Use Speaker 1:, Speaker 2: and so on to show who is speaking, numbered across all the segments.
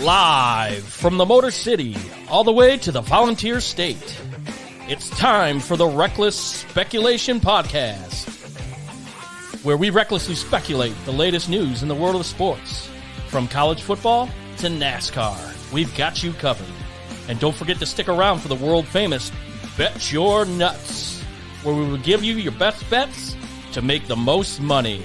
Speaker 1: Live from the Motor City, all the way to the Volunteer State. It's time for the Reckless Speculation Podcast, where we recklessly speculate the latest news in the world of sports. From college football to NASCAR, we've got you covered. And don't forget to stick around for the world-famous Bet Your Nuts, where we will give you your best bets to make the most money.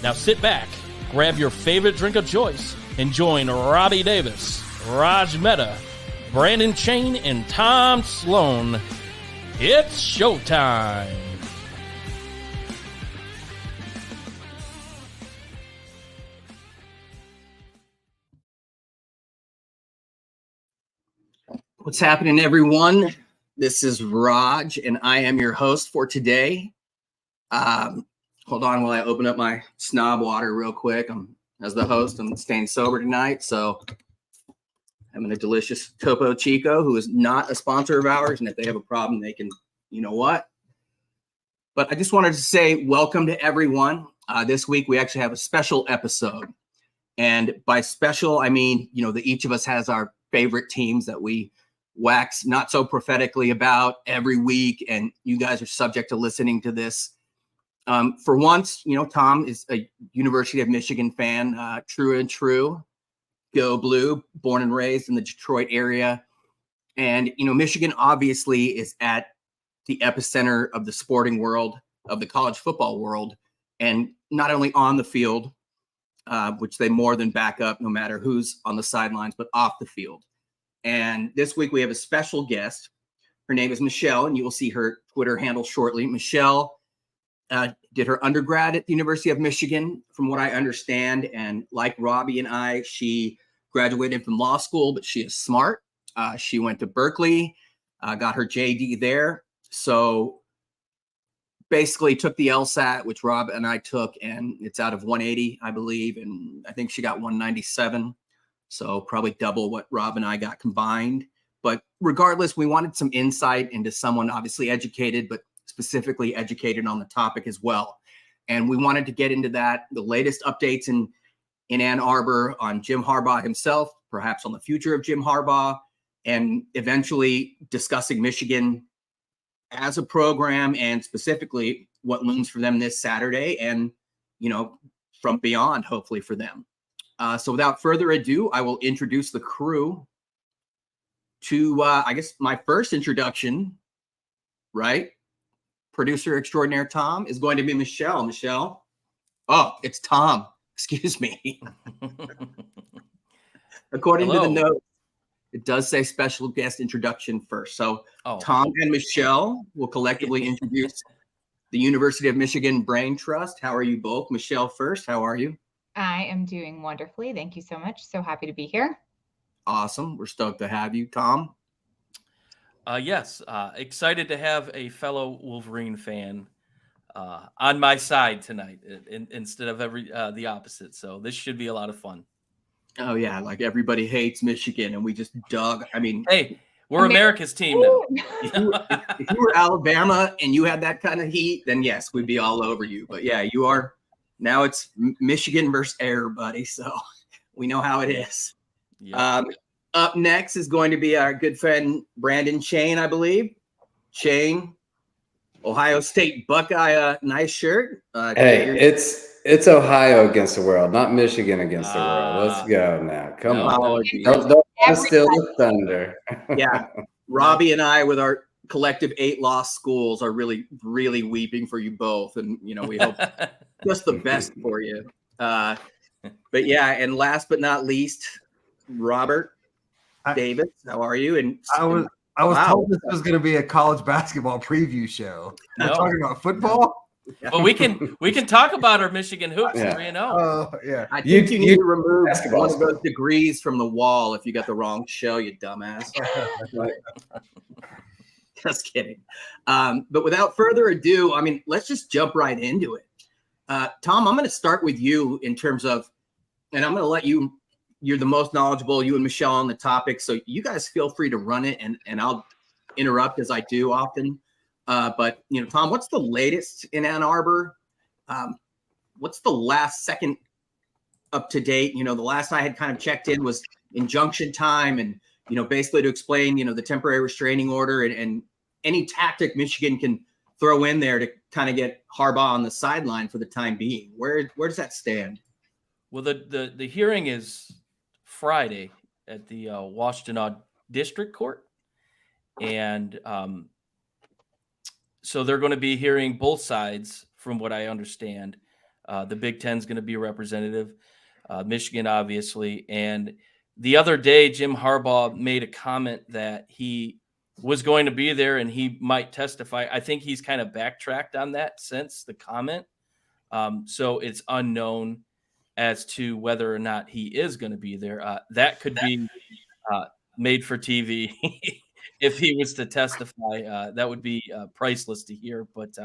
Speaker 1: Now sit back, grab your favorite drink of choice, and join Robbie Davis, Raj Mehta, Brandon Chain, and Tom Sloan. It's showtime.
Speaker 2: What's happening, everyone? This is Raj, and I am your host for today. Hold on while I open up my snob water real quick. As the host, I'm staying sober tonight, so having a delicious Topo Chico, who is not a sponsor of ours, and if they have a problem, they can, you know what. But I just wanted to say welcome to everyone. This week, we actually have a special episode. And by special, I mean, that each of us has our favorite teams that we wax not so prophetically about every week, and you guys are subject to listening to this. For once, Tom is a University of Michigan fan, true and true, go blue, born and raised in the Detroit area. And, Michigan obviously is at the epicenter of the sporting world, of the college football world, and not only on the field, which they more than back up no matter who's on the sidelines, but off the field. And this week we have a special guest. Her name is Michelle, and you will see her Twitter handle shortly. Michelle did her undergrad at the University of Michigan, from what I understand. And like Robbie and I, she graduated from law school, but she is smart. She went to Berkeley, got her JD there. So basically took the LSAT, which Rob and I took, and it's out of 180, I believe. And I think she got 197. So probably double what Rob and I got combined. But regardless, we wanted some insight into someone obviously educated, but specifically educated on the topic as well. And we wanted to get into that, the latest updates in Ann Arbor on Jim Harbaugh himself, perhaps on the future of Jim Harbaugh, and eventually discussing Michigan as a program and specifically what looms for them this Saturday and, from beyond, hopefully for them. So without further ado, I will introduce the crew to, I guess, my first introduction, right? Producer extraordinaire Tom is going to be Michelle. Michelle. Oh, it's Tom. Excuse me. According to the note, it does say special guest introduction first. So Tom and Michelle will collectively introduce the University of Michigan Brain Trust. How are you both? Michelle first. How are you?
Speaker 3: I am doing wonderfully. Thank you so much. So happy to be here.
Speaker 2: Awesome. We're stoked to have you, Tom.
Speaker 1: Yes, excited to have a fellow Wolverine fan on my side tonight instead of the opposite. So this should be a lot of fun.
Speaker 2: Oh, yeah. Like everybody hates Michigan and we just dug. I mean,
Speaker 1: hey, we're America's team now.
Speaker 2: If you were Alabama and you had that kind of heat, then yes, we'd be all over you. But yeah, you are. Now it's Michigan versus everybody. So we know how it is. Yeah. Up next is going to be our good friend Brandon Chain, I believe. Chain, Ohio State Buckeye, nice shirt.
Speaker 4: Hey, it's Ohio against the world, not Michigan against the world. Let's go now. Come on. Don't steal the thunder.
Speaker 2: Yeah. Robbie and I, with our collective 8-loss schools, are really, really weeping for you both. And, we hope just the best for you. But yeah, and last but not least, Robert Davis, how are you? And
Speaker 5: I was told this was going to be a college basketball preview show. We're talking about football.
Speaker 1: Well, we can talk about our Michigan hoops. Yeah.
Speaker 5: Yeah.
Speaker 2: I think you need to remove one of those degrees from the wall if you got the wrong show, you dumbass. Just kidding. But without further ado, let's just jump right into it. Tom, I'm going to start with you in terms of, and I'm going to let you. You're the most knowledgeable, you and Michelle, on the topic. So you guys feel free to run it and I'll interrupt as I do often. But, Tom, what's the latest in Ann Arbor? What's the last second up to date. The last I had kind of checked in was injunction time, and basically to explain the temporary restraining order and any tactic Michigan can throw in there to kind of get Harbaugh on the sideline for the time being. Where does that stand?
Speaker 1: Well, the hearing is Friday at the Washtenaw District Court, and so they're going to be hearing both sides, from what I understand. The Big Ten's going to be a representative, Michigan, obviously. And the other day, Jim Harbaugh made a comment that he was going to be there and he might testify. I think he's kind of backtracked on that since the comment. So it's unknown as to whether or not he is going to be there. That could be made for TV. If he was to testify, that would be priceless to hear. But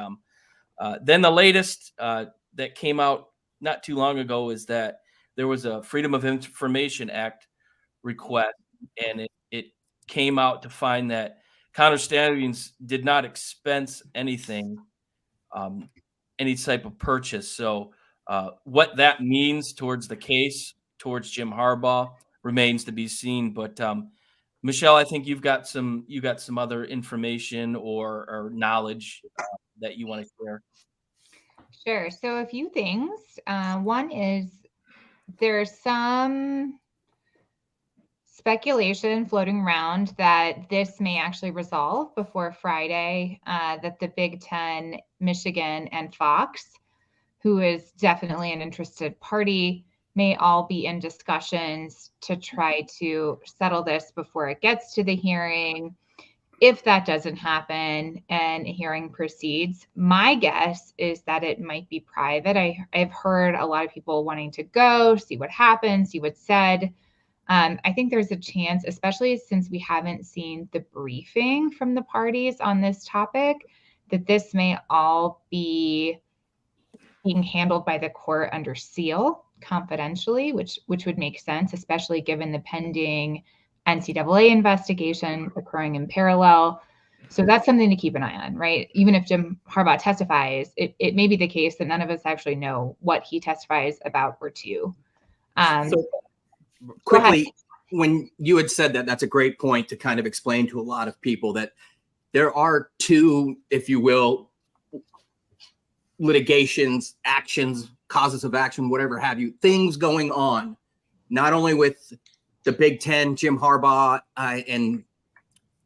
Speaker 1: then the latest that came out not too long ago is that there was a Freedom of Information Act request, and it came out to find that Connor Stalions did not expense anything, any type of purchase. So what that means towards the case, towards Jim Harbaugh, remains to be seen. But Michelle, I think you got some other information or knowledge that you want to share.
Speaker 3: Sure. So a few things. One is there's some speculation floating around that this may actually resolve before Friday, that the Big Ten, Michigan, and Fox, who is definitely an interested party, may all be in discussions to try to settle this before it gets to the hearing. If that doesn't happen and a hearing proceeds, my guess is that it might be private. I've heard a lot of people wanting to go, see what happens, see what's said. I think there's a chance, especially since we haven't seen the briefing from the parties on this topic, that this may all be being handled by the court under seal confidentially, which would make sense, especially given the pending NCAA investigation occurring in parallel. So that's something to keep an eye on, right? Even if Jim Harbaugh testifies, it may be the case that none of us actually know what he testifies about or to.
Speaker 2: So quickly, when you had said that, that's a great point to kind of explain to a lot of people that there are two, if you will, litigations, actions, causes of action, whatever have you, things going on, not only with the Big Ten, Jim Harbaugh, and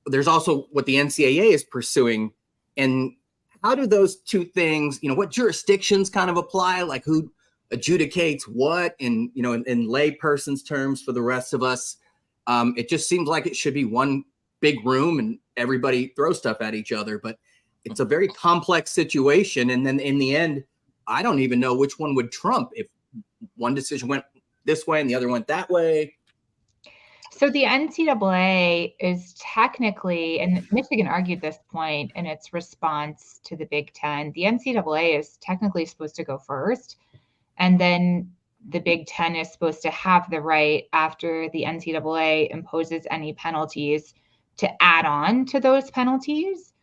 Speaker 2: there's also what the NCAA is pursuing. And how do those two things, what jurisdictions kind of apply, like who adjudicates what in lay person's terms for the rest of us? It just seems like it should be one big room and everybody throws stuff at each other, but it's a very complex situation. And then in the end, I don't even know which one would trump if one decision went this way and the other went that way.
Speaker 3: So the NCAA is technically, and Michigan argued this point in its response to the Big Ten, the NCAA is technically supposed to go first. And then the Big Ten is supposed to have the right, after the NCAA imposes any penalties, to add on to those penalties.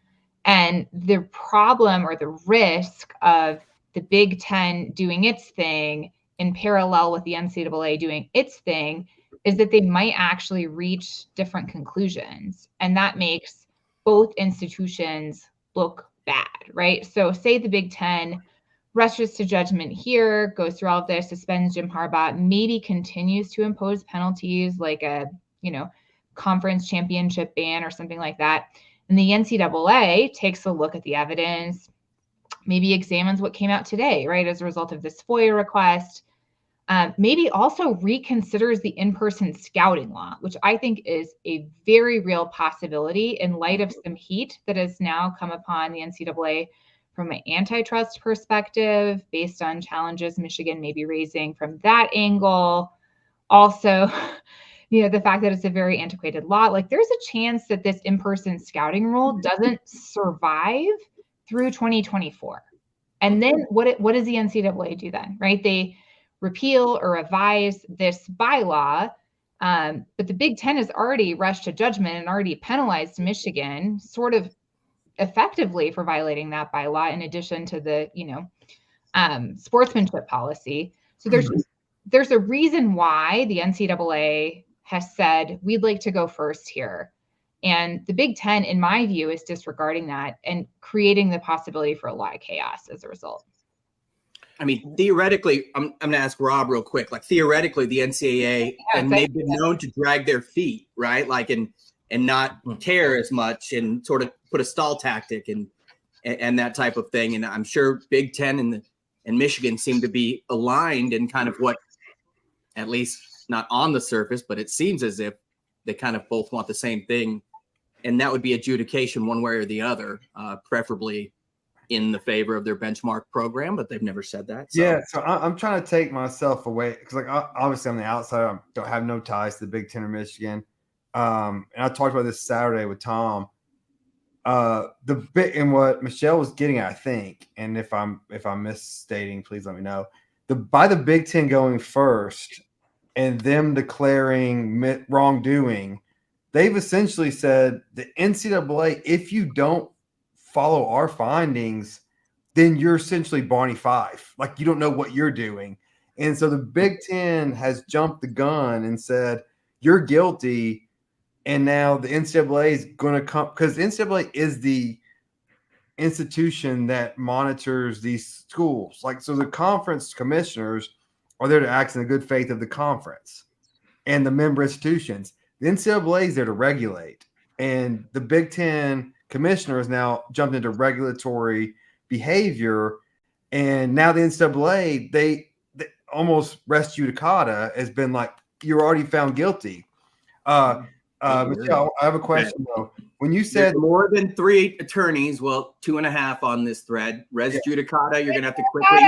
Speaker 3: And the problem or the risk of the Big Ten doing its thing in parallel with the NCAA doing its thing is that they might actually reach different conclusions. And that makes both institutions look bad, right? So say the Big Ten rushes to judgment here, goes through all of this, suspends Jim Harbaugh, maybe continues to impose penalties like a, conference championship ban or something like that. And the NCAA takes a look at the evidence, maybe examines what came out today, right, as a result of this FOIA request, maybe also reconsiders the in-person scouting law, which I think is a very real possibility in light of some heat that has now come upon the NCAA from an antitrust perspective, based on challenges Michigan may be raising from that angle. Also, the fact that it's a very antiquated law, like there's a chance that this in-person scouting rule doesn't survive through 2024. And then what does the NCAA do then, right? They repeal or revise this bylaw, but the Big Ten has already rushed to judgment and already penalized Michigan sort of effectively for violating that bylaw, in addition to the, sportsmanship policy. So there's there's a reason why the NCAA has said we'd like to go first here. And the Big Ten, in my view, is disregarding that and creating the possibility for a lot of chaos as a result.
Speaker 2: I mean, theoretically, I'm going to ask Rob real quick. Like, theoretically, the NCAA, and they've been known to drag their feet, right? Like, and not care as much and sort of put a stall tactic and that type of thing. And I'm sure Big Ten and Michigan seem to be aligned in kind of what, at least not on the surface, but it seems as if they kind of both want the same thing. And that would be adjudication one way or the other, preferably in the favor of their benchmark program, but they've never said that. So.
Speaker 5: Yeah, so I'm trying to take myself away because, like, obviously I'm the outsider. I don't have no ties to the Big Ten or Michigan. And I talked about this Saturday with Tom. The bit and what Michelle was getting at, I think, and if I'm misstating, please let me know. By the Big Ten going first and them declaring wrongdoing, they've essentially said the NCAA, if you don't follow our findings, then you're essentially Barney Fife. Like, you don't know what you're doing. And so the Big Ten has jumped the gun and said, you're guilty. And now the NCAA is going to come, because the NCAA is the institution that monitors these schools. Like, so the conference commissioners are there to act in the good faith of the conference and the member institutions. The NCAA is there to regulate. And the Big Ten commissioners now jumped into regulatory behavior. And now the NCAA, they almost res judicata has been like, you're already found guilty. Michelle, I have a question though. When you said
Speaker 2: more than 3 attorneys, well, 2.5 on this thread, res judicata, you're going to have to quickly.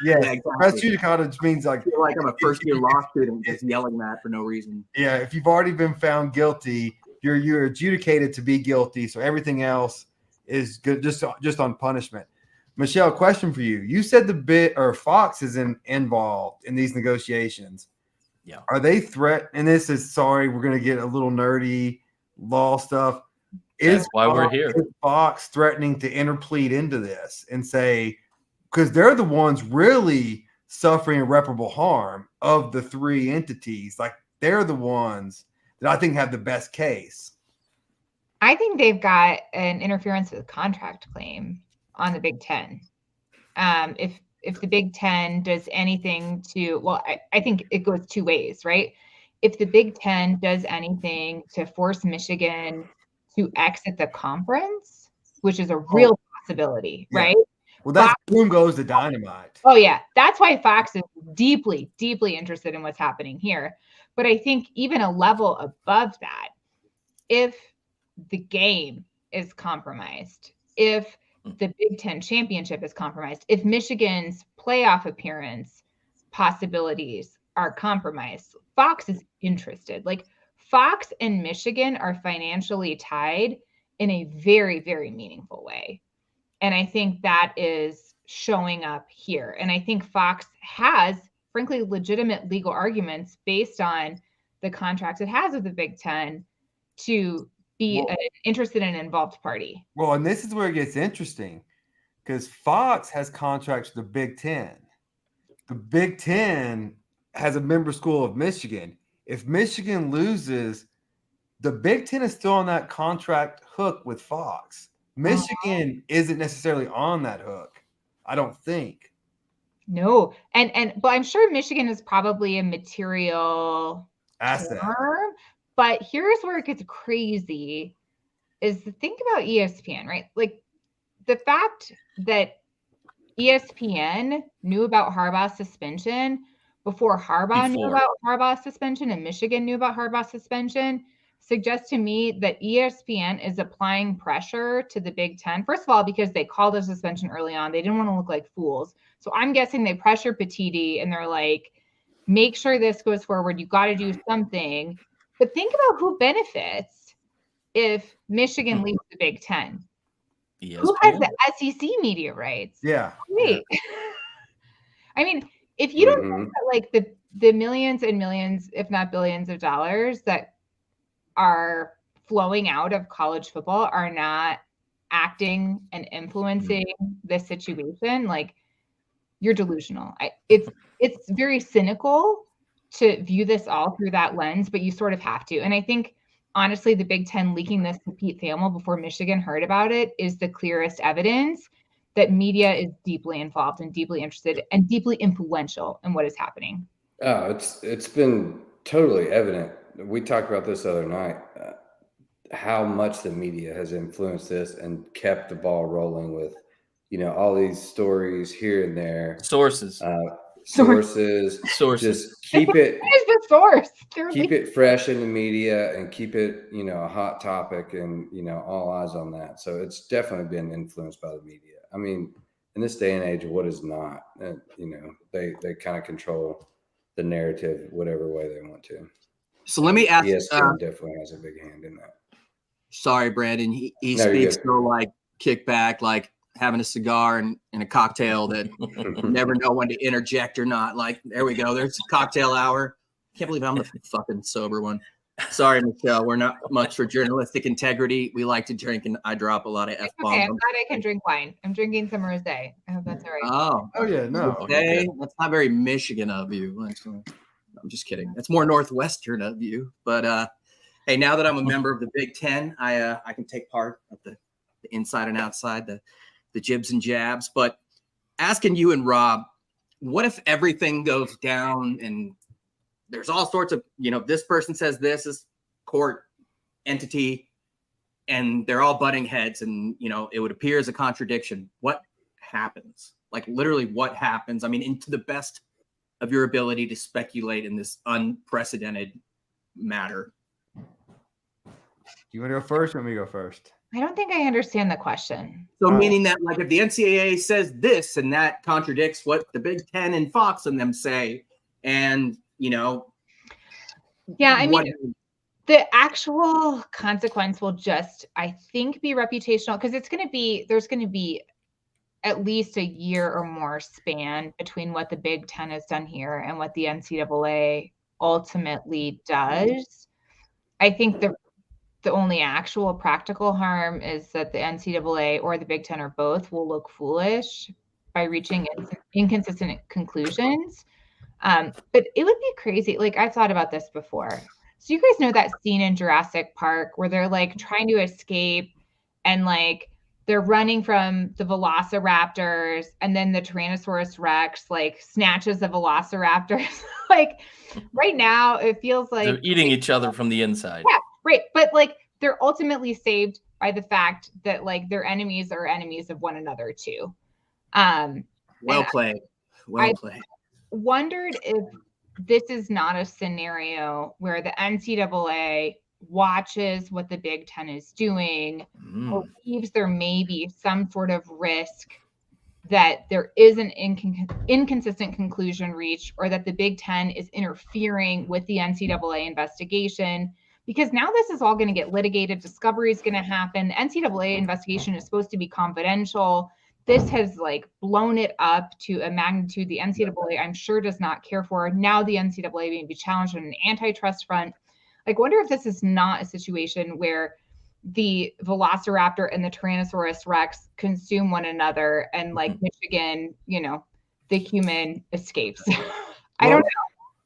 Speaker 5: Yeah, exactly. Res judicata just means like,
Speaker 2: I feel like I'm a first-year law student just yelling that for no reason.
Speaker 5: Yeah, if you've already been found guilty, you're adjudicated to be guilty. So everything else is good, just on punishment. Michelle, question for you. You said Fox is involved in these negotiations.
Speaker 1: Yeah.
Speaker 5: Are they and this is, sorry, we're going to get a little nerdy law stuff.
Speaker 1: That's why we're here.
Speaker 5: Is Fox threatening to interplead into this and say, because they're the ones really suffering irreparable harm of the 3 entities. Like, they're the ones that I think have the best case.
Speaker 3: I think they've got an interference with contract claim on the Big Ten. If the Big Ten does anything to, well, I think it goes 2 ways, right? If the Big Ten does anything to force Michigan to exit the conference, which is a real possibility, right?
Speaker 5: Well, that's boom goes the dynamite.
Speaker 3: Oh, yeah. That's why Fox is deeply, deeply interested in what's happening here. But I think even a level above that, if the game is compromised, if the Big Ten championship is compromised, if Michigan's playoff appearance possibilities are compromised, Fox is interested. Like, Fox and Michigan are financially tied in a very, very meaningful way. And I think that is showing up here. And I think Fox has, frankly, legitimate legal arguments based on the contracts it has with the Big Ten to be an interested and involved party.
Speaker 5: Well, and this is where it gets interesting, because Fox has contracts with the Big Ten. The Big Ten has a member school of Michigan. If Michigan loses, the Big Ten is still on that contract hook with Fox. Michigan isn't necessarily on that hook, I don't think.
Speaker 3: No, but I'm sure Michigan is probably a material
Speaker 5: asset.
Speaker 3: Term, but here's where it gets crazy: is to think about ESPN, right? Like, the fact that ESPN knew about Harbaugh's suspension before Harbaugh knew about Harbaugh's suspension and Michigan knew about Harbaugh's suspension suggests to me that ESPN is applying pressure to the Big Ten. First of all, because they called a suspension early on. They didn't want to look like fools. So I'm guessing they pressure Petiti and they're like, make sure this goes forward. You got to do something. But think about who benefits if Michigan leaves the Big Ten. ESPN. Who has the SEC media rights?
Speaker 5: Yeah.
Speaker 3: Wait. Yeah. I mean, if you don't think that, like, the millions and millions, if not billions of dollars that are flowing out of college football are not acting and influencing this situation, like, you're delusional. It's very cynical to view this all through that lens, but you sort of have to. And I think, honestly, the Big Ten leaking this to Pete Thamel before Michigan heard about it is the clearest evidence that media is deeply involved and deeply interested and deeply influential in what is happening.
Speaker 4: Oh, it's been totally evident. We talked about this the other night, how much the media has influenced this and kept the ball rolling with, all these stories here and there.
Speaker 1: Sources.
Speaker 4: Just keep it.
Speaker 3: What is the source?
Speaker 4: Keep it fresh in the media and keep it, a hot topic and, all eyes on that. So it's definitely been influenced by the media. I mean, in this day and age, what is not? They kind of control the narrative whatever way they want to.
Speaker 2: So let me ask.
Speaker 4: ESPN definitely has a big hand in that.
Speaker 2: Sorry, Brandon. He speaks so like kick back, like having a cigar and a cocktail that you never know when to interject or not. Like, there we go. There's a cocktail hour. Can't believe I'm the fucking sober one. Sorry, Michelle. We're not much for journalistic integrity. We like to drink, and I drop a lot of F-bombs.
Speaker 3: Okay, I'm glad I can drink wine. I'm drinking some rosé. I hope that's all right.
Speaker 2: Oh
Speaker 5: yeah, no.
Speaker 2: Okay, that's not very Michigan of you. I'm just kidding. That's more Northwestern of you. But hey, now that I'm a member of the Big Ten, I can take part of the inside and outside, the jibs and jabs. But asking you and Rob, what if everything goes down and there's all sorts of, this person says this is court entity and they're all butting heads and, it would appear as a contradiction. What happens? Like literally what happens? I mean, into the best of your ability to speculate in this unprecedented matter.
Speaker 5: Do you want to go first or let me go first?
Speaker 3: I don't think I understand the question.
Speaker 2: So meaning that like if the NCAA says this and that contradicts what the Big Ten and Fox and them say, and
Speaker 3: yeah, I mean, the actual consequence will just, I think, be reputational because there's going to be at least a year or more span between what the Big Ten has done here and what the NCAA ultimately does. I think the only actual practical harm is that the NCAA or the Big Ten or both will look foolish by reaching inconsistent conclusions. But it would be crazy. Like I've thought about this before. So you guys know that scene in Jurassic Park where they're like trying to escape and like they're running from the velociraptors and then the Tyrannosaurus Rex like snatches the velociraptors. Like right now it feels like
Speaker 1: they're eating each other from the inside.
Speaker 3: Yeah, right. But like they're ultimately saved by the fact that like their enemies are enemies of one another too.
Speaker 2: Well played. Well played.
Speaker 3: Wondered if this is not a scenario where the NCAA watches what the Big Ten is doing, believes there may be some sort of risk that there is an inconsistent conclusion reached, or that the Big Ten is interfering with the NCAA investigation. Because now this is all going to get litigated. Discovery is going to happen. The NCAA investigation is supposed to be confidential. This has like blown it up to a magnitude the NCAA, I'm sure, does not care for. Now the NCAA may be challenged on an antitrust front. Like, wonder if this is not a situation where the Velociraptor and the Tyrannosaurus Rex consume one another and like Michigan, the human escapes. I don't know.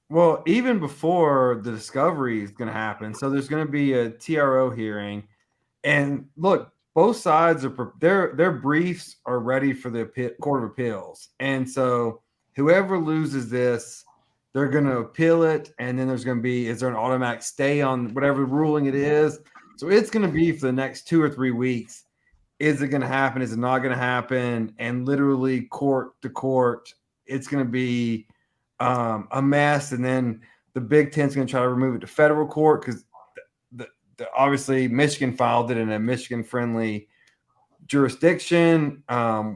Speaker 5: Well, even before the discovery is going to happen, so there's going to be a TRO hearing. And look, both sides are their briefs are ready for the Court of Appeals, and so whoever loses this, they're going to appeal it, and then is there an automatic stay on whatever ruling it is? So it's going to be for the next 2 or 3 weeks. Is it going to happen? Is it not going to happen? And literally court to court, it's going to be a mess. And then the Big Ten's going to try to remove it to federal court because obviously Michigan filed it in a Michigan-friendly jurisdiction,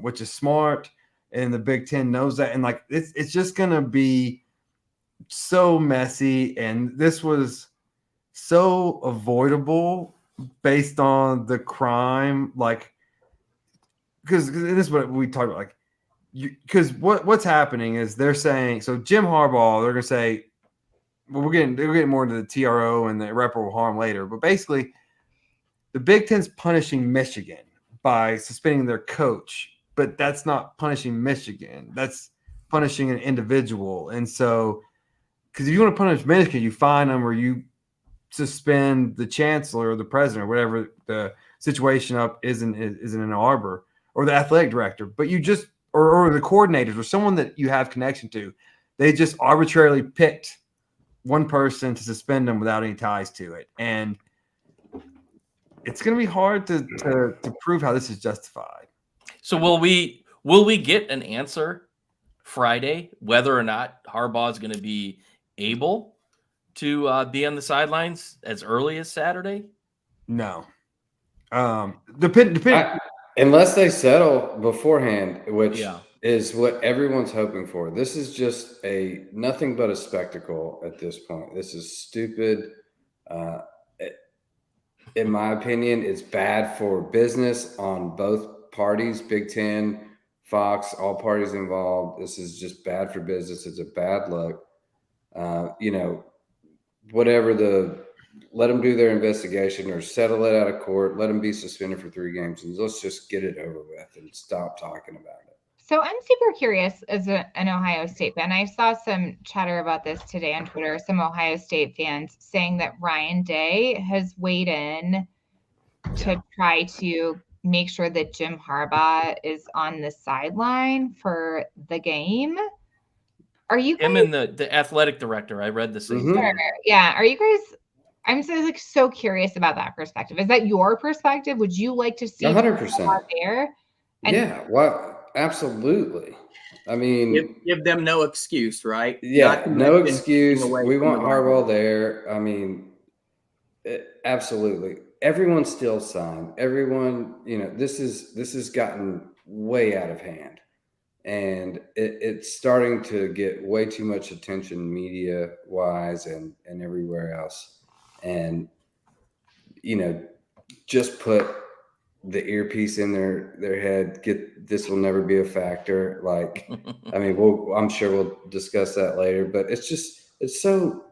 Speaker 5: which is smart, and the Big Ten knows that. And like it's just gonna be so messy, and this was so avoidable based on the crime, like because this is what we talked about, like because what's happening is they're saying so Jim Harbaugh, they're gonna say. Well, we're getting more into the TRO and the irreparable harm later, but basically, the Big Ten's punishing Michigan by suspending their coach, but that's not punishing Michigan. That's punishing an individual. And so, because if you want to punish Michigan, you fine them or you suspend the chancellor or the president or whatever the situation up is in Ann Arbor, or the athletic director, but you just or the coordinators or someone that you have connection to, they just arbitrarily picked one person to suspend them without any ties to it. And it's going to be hard to prove how this is justified.
Speaker 1: So will we get an answer Friday whether or not Harbaugh is going to be able to be on the sidelines as early as Saturday?
Speaker 5: No. Depend.
Speaker 4: Unless they settle beforehand, which is what everyone's hoping for. This is just nothing but a spectacle at this point. This is stupid. In my opinion, it's bad for business on both parties, Big Ten, Fox, all parties involved. This is just bad for business. It's a bad look. Let them do their investigation or settle it out of court. Let them be suspended for 3 games, and let's just get it over with and stop talking about it.
Speaker 3: So I'm super curious as an Ohio State fan. I saw some chatter about this today on Twitter, some Ohio State fans saying that Ryan Day has weighed in to try to make sure that Jim Harbaugh is on the sideline for the game. Are you guys,
Speaker 1: him and the athletic director? I read the same.
Speaker 3: Sure. Yeah. Are you guys? I'm so curious about that perspective. Is that your perspective? Would you like to see
Speaker 4: 100%
Speaker 3: there?
Speaker 4: Yeah. Well, absolutely. I mean,
Speaker 2: give them no excuse, right?
Speaker 4: Yeah, no excuse. We want Harbaugh there. I mean, absolutely. Everyone's still signed. Everyone, this has gotten way out of hand. And it's starting to get way too much attention media-wise and everywhere else. And, just put the earpiece in their head, this will never be a factor. Like, I mean, I'm sure we'll discuss that later, but it's so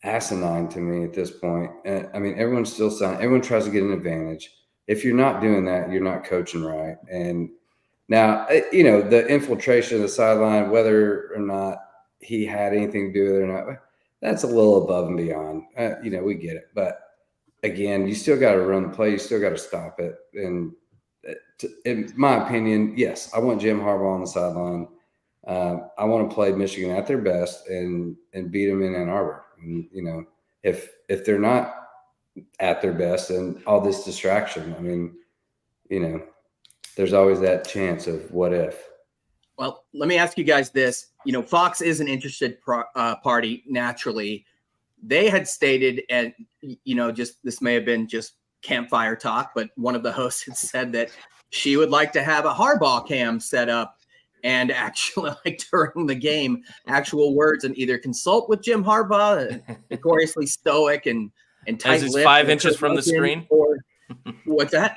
Speaker 4: asinine to me at this point. I mean, everyone's still signed. Everyone tries to get an advantage. If you're not doing that, you're not coaching right. And now, the infiltration of the sideline, whether or not he had anything to do with it or not, that's a little above and beyond. We get it. But again, you still got to run the play. You still got to stop it. And in my opinion, yes, I want Jim Harbaugh on the sideline. I want to play Michigan at their best and beat them in Ann Arbor. And, if they're not at their best and all this distraction, I mean, there's always that chance of what if.
Speaker 2: Well, let me ask you guys this. Fox is an interested party naturally. They had stated, and, this may have been just campfire talk, but one of the hosts had said that she would like to have a Harbaugh cam set up and actually, like, during the game, actual words, and either consult with Jim Harbaugh, notoriously stoic and tight-lipped.
Speaker 1: As he's 5 inches from the screen?
Speaker 2: Or what's that?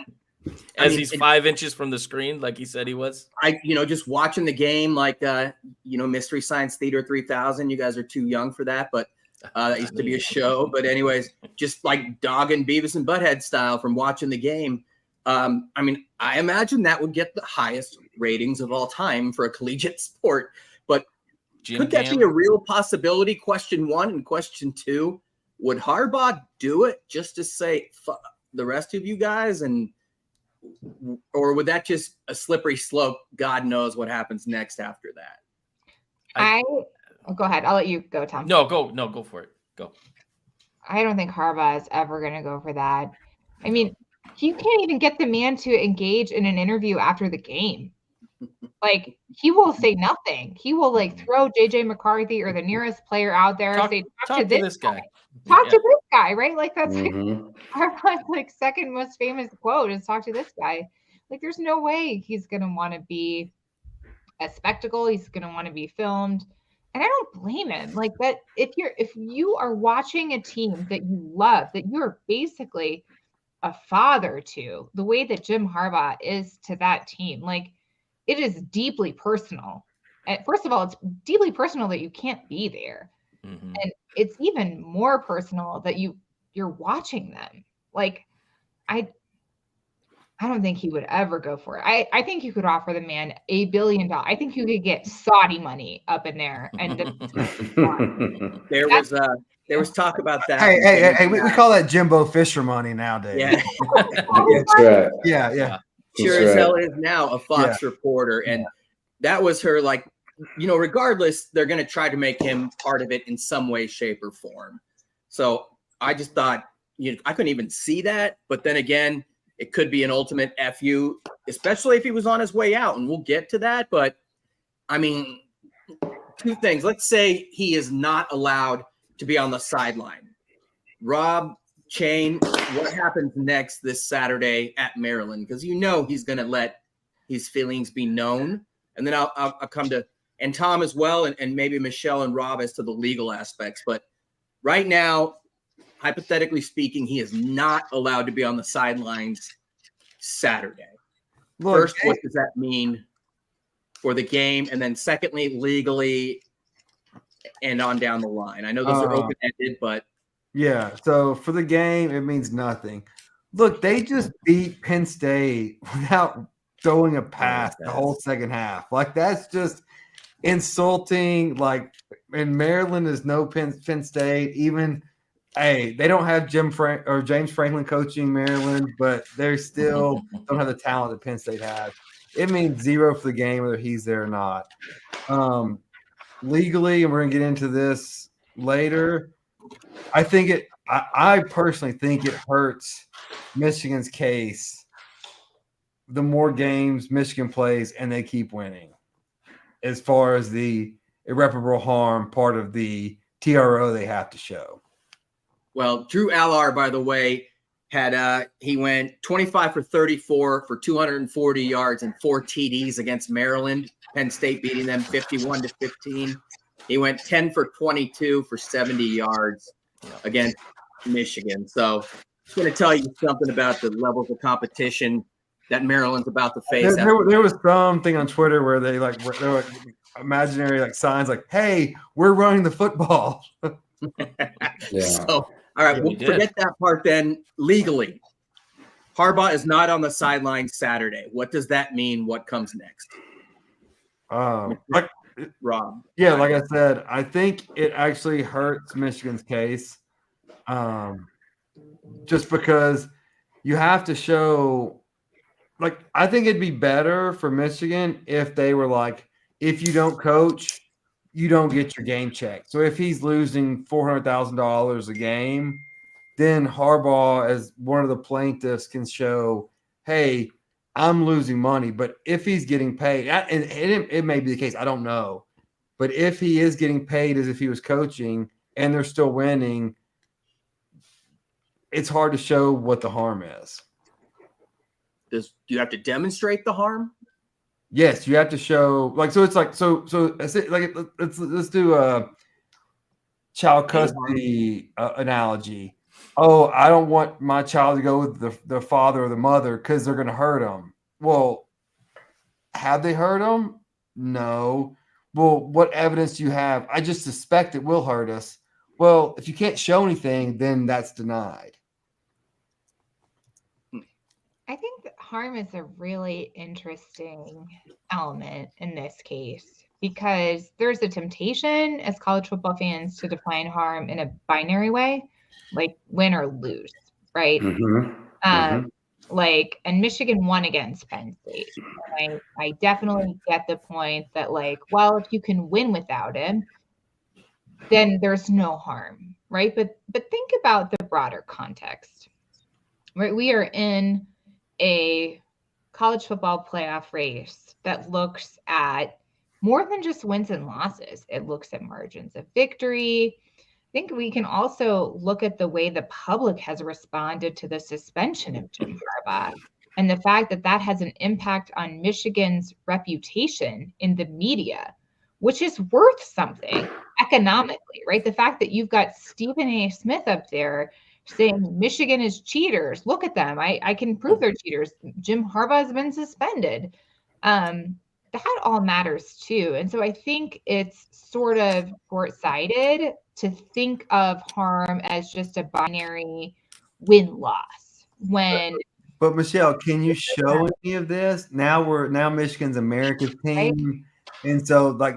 Speaker 1: He's 5 inches from the screen, like he said he was.
Speaker 2: Just watching the game, like, Mystery Science Theater 3000. You guys are too young for that, but that used to be a show. But anyways, just like dogging Beavis and Butthead style from watching the game. I imagine that would get the highest ratings of all time for a collegiate sport. But could that be a real possibility? Question 1 and question 2. Would Harbaugh do it just to say the rest of you guys, or would that just a slippery slope? God knows what happens next after that.
Speaker 3: Go ahead. I'll let you go, Tom.
Speaker 1: No, go for it. Go.
Speaker 3: I don't think Harbaugh is ever going to go for that. I mean, you can't even get the man to engage in an interview after the game. Like, he will say nothing. He will throw JJ McCarthy or the nearest player out there and say, talk to this guy. Talk to this guy, right? Like, that's Harbaugh's second most famous quote is talk to this guy. Like, there's no way he's going to want to be a spectacle. He's going to want to be filmed. And I don't blame him. Like, that if you are watching a team that you love, that you're basically a father to, the way that Jim Harbaugh is to that team, like, it is deeply personal. And first of all, it's deeply personal that you can't be there. Mm-hmm. And it's even more personal that you're watching them. Like, I don't think he would ever go for it. I think you could offer the man $1 billion. I think you could get Saudi money up in there. And
Speaker 2: there was talk about that.
Speaker 5: Hey, we call that Jimbo Fisher money nowadays.
Speaker 2: Yeah.
Speaker 4: That's right.
Speaker 5: Yeah.
Speaker 2: Sure
Speaker 4: That's
Speaker 2: as hell
Speaker 4: right.
Speaker 2: is now a Fox reporter. And that was her, like, regardless, they're going to try to make him part of it in some way, shape, or form. So I just thought, I couldn't even see that. But then again, it could be an ultimate FU, especially if he was on his way out. And we'll get to that. But, I mean, two things. Let's say he is not allowed to be on the sideline. Rob, Chain, what happens next this Saturday at Maryland? Because he's going to let his feelings be known. And then I'll come to – and Tom as well, and maybe Michelle and Rob as to the legal aspects. But right now, hypothetically speaking, he is not allowed to be on the sidelines Saturday. First, what does that mean for the game? And then secondly, legally and on down the line. I know those are open-ended, but –
Speaker 5: yeah, so for the game, it means nothing. Look, they just beat Penn State without throwing a pass the whole second half. Like, that's just insulting. Like, and Maryland is no Penn State. Even, hey, they don't have James Franklin coaching Maryland, but they still don't have the talent that Penn State has. It means zero for the game, whether he's there or not. Legally, and we're going to get into this later, I personally think it hurts Michigan's case the more games Michigan plays and they keep winning, as far as the irreparable harm part of the TRO they have to show.
Speaker 2: Well, Drew Allar, by the way, he went 25 for 34 for 240 yards and 4 TDs against Maryland. Penn State beating them 51-15. He went 10 for 22 for 70 yards against Michigan. So it's going to tell you something about the levels of competition that Maryland's about to face.
Speaker 5: There was something on Twitter where they were like imaginary signs like, "Hey, we're running the football."
Speaker 2: So, all right, we'll forget that part then. Legally, Harbaugh is not on the sideline Saturday. What does that mean? What comes next? Rob.
Speaker 5: Yeah, like I said, I think it actually hurts Michigan's case, just because you have to show. Like, I think it'd be better for Michigan if they were like, if you don't coach, you don't get your game check. So if he's losing $400,000 a game, then Harbaugh, as one of the plaintiffs, can show, hey, I'm losing money. But if he's getting paid, and it may be the case, I don't know. But if he is getting paid as if he was coaching and they're still winning, it's hard to show what the harm is.
Speaker 2: Do you have to demonstrate the harm?
Speaker 5: Yes, you have to show let's do a child custody analogy. Oh, I don't want my child to go with the father or the mother because they're going to hurt them. Well, have they hurt them? No. Well, what evidence do you have? I just suspect it will hurt us. Well, if you can't show anything, then that's denied.
Speaker 3: I think that harm is a really interesting element in this case because there's a temptation as college football fans to define harm in a binary way, like win or lose, right? And Michigan won against Penn State. I definitely get the point that, well, if you can win without him, then there's no harm, right? But think about the broader context, right? We are in a college football playoff race that looks at more than just wins and losses. It looks at margins of victory. I think we can also look at the way the public has responded to the suspension of Jim Harbaugh and the fact that that has an impact on Michigan's reputation in the media, which is worth something economically, right? The fact that you've got Stephen A. Smith up there saying Michigan is cheaters. Look at them. I can prove they're cheaters. Jim Harbaugh has been suspended. That all matters too. And so I think it's sort of short-sighted to think of harm as just a binary win-loss when
Speaker 5: But Michelle, can you show any of this? Now Michigan's America's team, and so like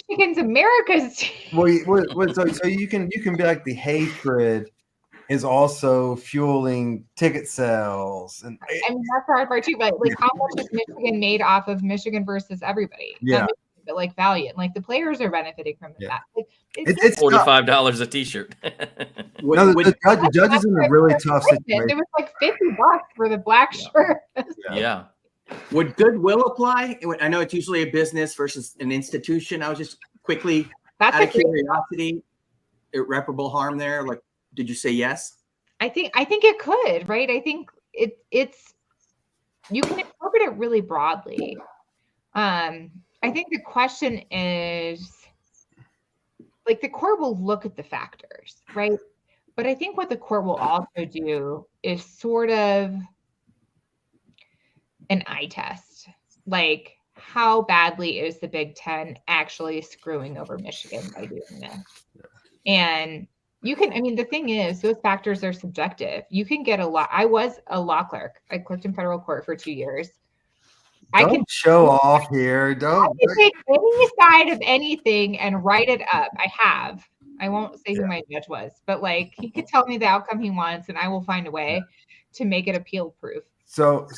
Speaker 3: Michigan's America's team.
Speaker 5: so you can be like the hatred is also fueling ticket sales, and
Speaker 3: I mean that's the hard part too. But like, how much is Michigan made off of Michigan versus everybody?
Speaker 5: Yeah.
Speaker 3: Not Michigan, but like Valiant, like the players are benefiting from that. Like,
Speaker 5: it's
Speaker 1: $45 a T-shirt.
Speaker 5: No, the judge is in a really tough situation.
Speaker 3: It was like $50 for the black shirt.
Speaker 1: Yeah.
Speaker 2: Would goodwill apply? I know it's usually a business versus an institution. I was just quickly, out of curiosity, irreparable harm there. Like, did you say yes?
Speaker 3: I think it could, right? I think it's you can interpret it really broadly. I think the question is, like, the court will look at the factors, right? But I think what the court will also do is sort of an eye test. Like, how badly is the Big Ten actually screwing over Michigan by doing this? And you can, I mean, the thing is, those factors are subjective. You can get a lot. I was a law clerk. I clerked in federal court for 2 years.
Speaker 5: I can show off here.
Speaker 3: I can take any side of anything and write it up. I have. I won't say who my judge was, but like, he could tell me the outcome he wants, and I will find a way to make it appeal proof.
Speaker 5: So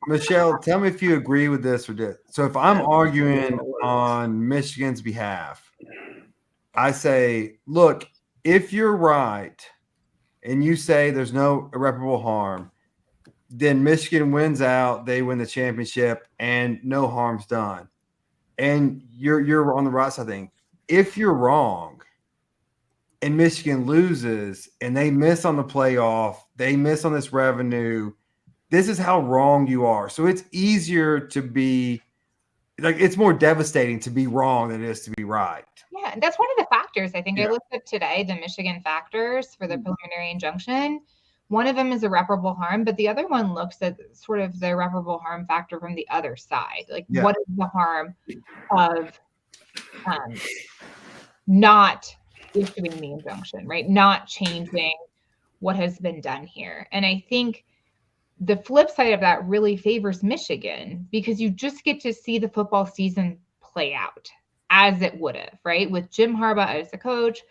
Speaker 5: Michelle, tell me if you agree with this or this. So if I'm arguing on Michigan's behalf, I say, look, if you're right and you say there's no irreparable harm, then Michigan wins out, they win the championship, and no harm's done. And you're on the right side of things. If you're wrong and Michigan loses and they miss on the playoff, they miss on this revenue, this is how wrong you are. So it's easier to be like, it's more devastating to be wrong than it is to be right.
Speaker 3: Yeah, and that's one of the factors. I think I looked up today the Michigan factors for the preliminary injunction. One of them is irreparable harm, but the other one looks at sort of the irreparable harm factor from the other side. Like, what is the harm of not issuing the injunction, right? Not changing what has been done here. And I think the flip side of that really favors Michigan, because you just get to see the football season play out as it would have, right? With Jim Harbaugh as the coach,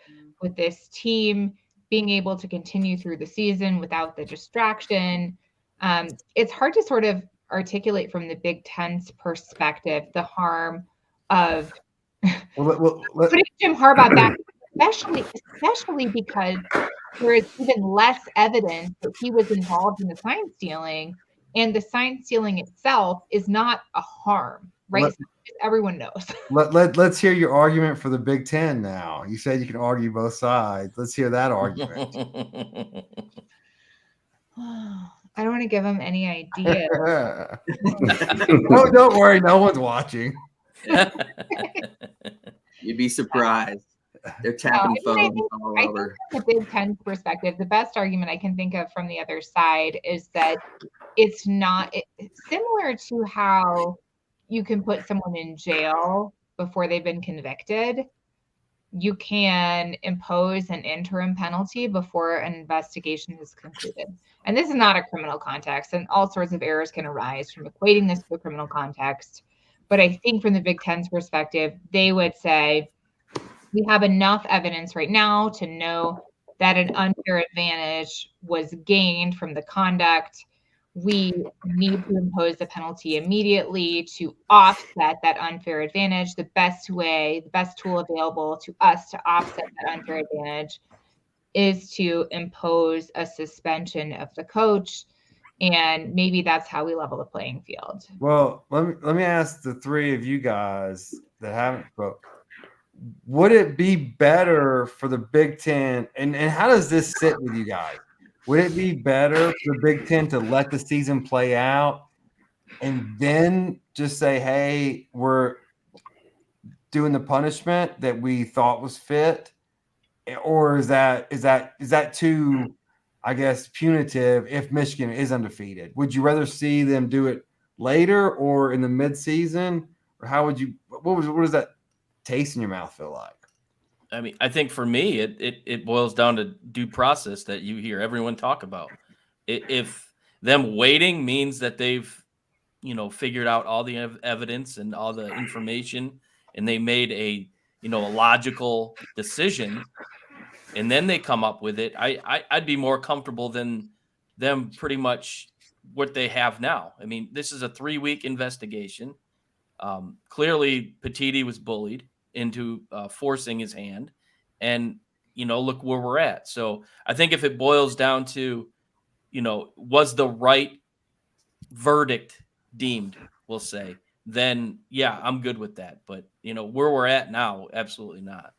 Speaker 3: with this team being able to continue through the season without the distraction. It's hard to sort of articulate from the Big Ten's perspective the harm of putting Jim Harbaugh back, especially because there is even less evidence that he was involved in the sign stealing, and the sign stealing itself is not a harm, right? Everyone knows.
Speaker 5: Let's hear your argument for the Big Ten now. You said you can argue both sides. Let's hear that argument.
Speaker 3: I don't want to give them any idea.
Speaker 5: Don't worry. No one's watching.
Speaker 2: You'd be surprised. They're tapping phones all over.
Speaker 3: From the Big Ten perspective, the best argument I can think of from the other side is that it's similar to how you can put someone in jail before they've been convicted. You can impose an interim penalty before an investigation is concluded. And this is not a criminal context, and all sorts of errors can arise from equating this to a criminal context. But I think from the Big Ten's perspective, they would say, we have enough evidence right now to know that an unfair advantage was gained from the conduct. We need to impose the penalty immediately to offset that unfair advantage. The best tool available to us to offset that unfair advantage is to impose a suspension of the coach. And maybe that's how we level the playing field.
Speaker 5: Well, let me ask the three of you guys that haven't spoken. Would it be better for the Big Ten, and how does this sit with you guys? Would it be better for the Big Ten to let the season play out and then just say, hey, we're doing the punishment that we thought was fit? Or is that too, I guess, punitive if Michigan is undefeated? Would you rather see them do it later or in the midseason? Or how would you, what does that taste in your mouth feel like?
Speaker 1: I mean, I think for me, it boils down to due process that you hear everyone talk about. If them waiting means that they've, figured out all the evidence and all the information, and they made a logical decision, and then they come up with it. I'd be more comfortable than them pretty much what they have now. I mean, this is a 3-week investigation. Clearly, Petiti was bullied into forcing his hand, and look where we're at. So I think if it boils down to, was the right verdict deemed, we'll say, then yeah, I'm good with that. But where we're at now, absolutely not.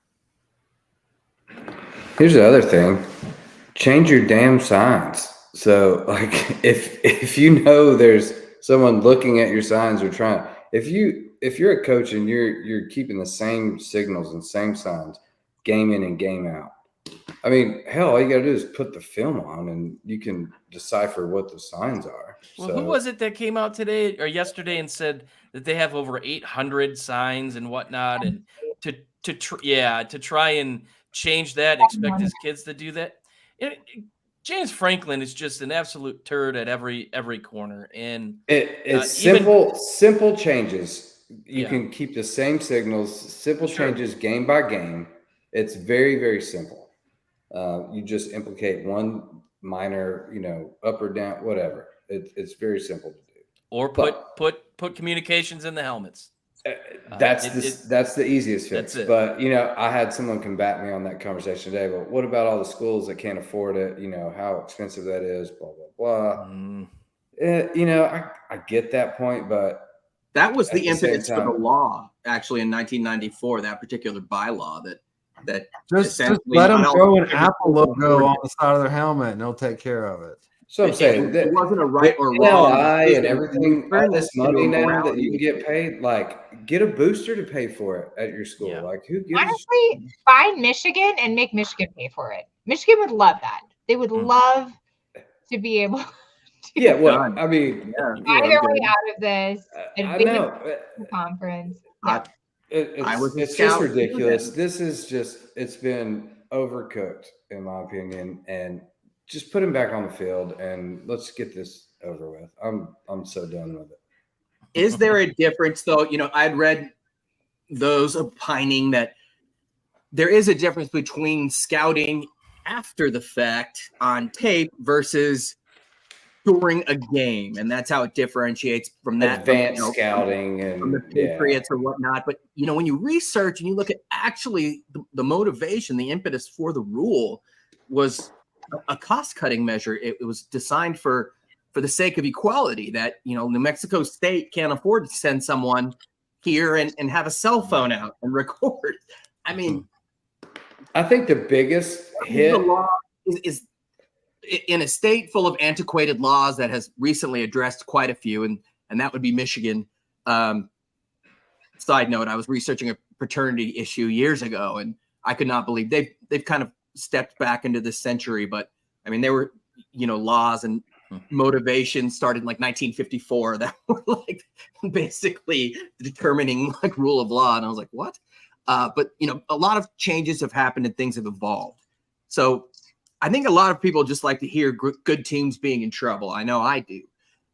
Speaker 4: Here's the other thing: change your damn signs. So, like, if there's someone looking at your signs or trying, if you're a coach and you're keeping the same signals and same signs, game in and game out. I mean, hell, all you got to do is put the film on, and you can decipher what the signs are.
Speaker 1: Well, who was it that came out today or yesterday and said that they have over 800 signs and whatnot, and to try and change that, expect his kids to do that? James Franklin is just an absolute turd at every corner, and
Speaker 4: it's simple changes. You can keep the same signals, simple changes game by game. It's very, very simple. You just implicate one minor, up or down, whatever. It's very simple to do.
Speaker 1: Or put communications in the helmets.
Speaker 4: That's the easiest fix. But I had someone combat me on that conversation today. But what about all the schools that can't afford it? How expensive that is. Blah blah blah. I get that point, but
Speaker 2: that was the impetus for the law. Actually, in 1994, that particular bylaw that
Speaker 5: just let them throw an Apple logo on the side of their helmet, and they'll take care of it.
Speaker 4: So I'm saying
Speaker 2: it wasn't a right or wrong.
Speaker 4: And everything, all this money now that you can get paid, like get a booster to pay for it at your school. Yeah. Like who gives?
Speaker 3: Honestly, find Michigan and make Michigan pay for it. Michigan would love that. They would love to be able to.
Speaker 4: Yeah, well, I mean,
Speaker 3: find their way out of this and big conference. Yeah.
Speaker 4: It's just ridiculous. This is it's been overcooked, in my opinion, and just put him back on the field and let's get this over with. I'm so done with it.
Speaker 2: Is there a difference though? I'd read those opining that there is a difference between scouting after the fact on tape versus during a game, and that's how it differentiates from that
Speaker 4: advanced scouting and
Speaker 2: from the Patriots or whatnot. But when you research and you look at actually the motivation, the impetus for the rule was a cost-cutting measure. It was designed for the sake of equality. That New Mexico State can't afford to send someone here and have a cell phone out and record. I mean,
Speaker 4: I think the biggest hit
Speaker 2: the law is in a state full of antiquated laws that has recently addressed quite a few, and that would be Michigan. Side note, I was researching a paternity issue years ago, and I could not believe they've kind of stepped back into this century. But I mean, there were laws and motivations started in like 1954 that were like basically determining like rule of law, and I was like, what? But a lot of changes have happened and things have evolved. So I think a lot of people just like to hear good teams being in trouble. I know I do.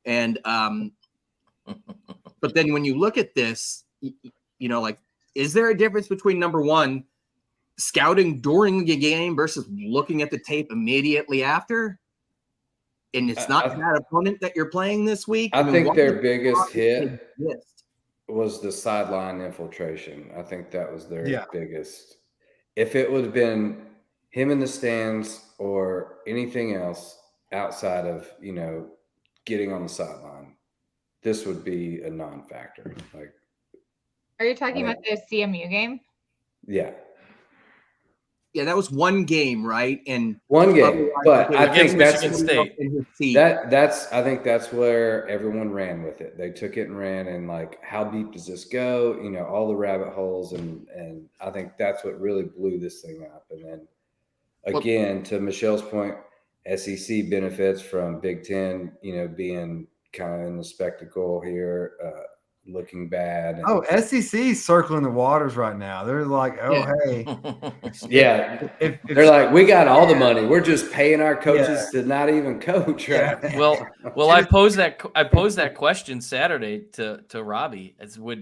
Speaker 2: And but then when you look at this, like, is there a difference between, number one, scouting during the game versus looking at the tape immediately after? And it's not that opponent that you're playing this week.
Speaker 4: I think their biggest hit was the sideline infiltration. I think that was their biggest. If it would have been him in the stands or anything else outside of, getting on the sideline, this would be a non-factor. Like,
Speaker 3: are you talking about the CMU game?
Speaker 4: Yeah.
Speaker 2: Yeah, that was one game, right? And
Speaker 4: one game, but I think that's
Speaker 1: Michigan State.
Speaker 4: I think that's where everyone ran with it. They took it and ran, and like, how deep does this go? All the rabbit holes, and I think that's what really blew this thing up. And then again, to Michelle's point, SEC benefits from Big Ten, being kind of in the spectacle here. looking bad. And,
Speaker 5: Oh, SEC circling the waters right now. They're like, oh, hey.
Speaker 4: yeah.
Speaker 5: If
Speaker 4: They're like, we got all the money. We're just paying our coaches to not even coach, right?
Speaker 5: Yeah.
Speaker 1: Well, I posed that question Saturday to Robbie. As what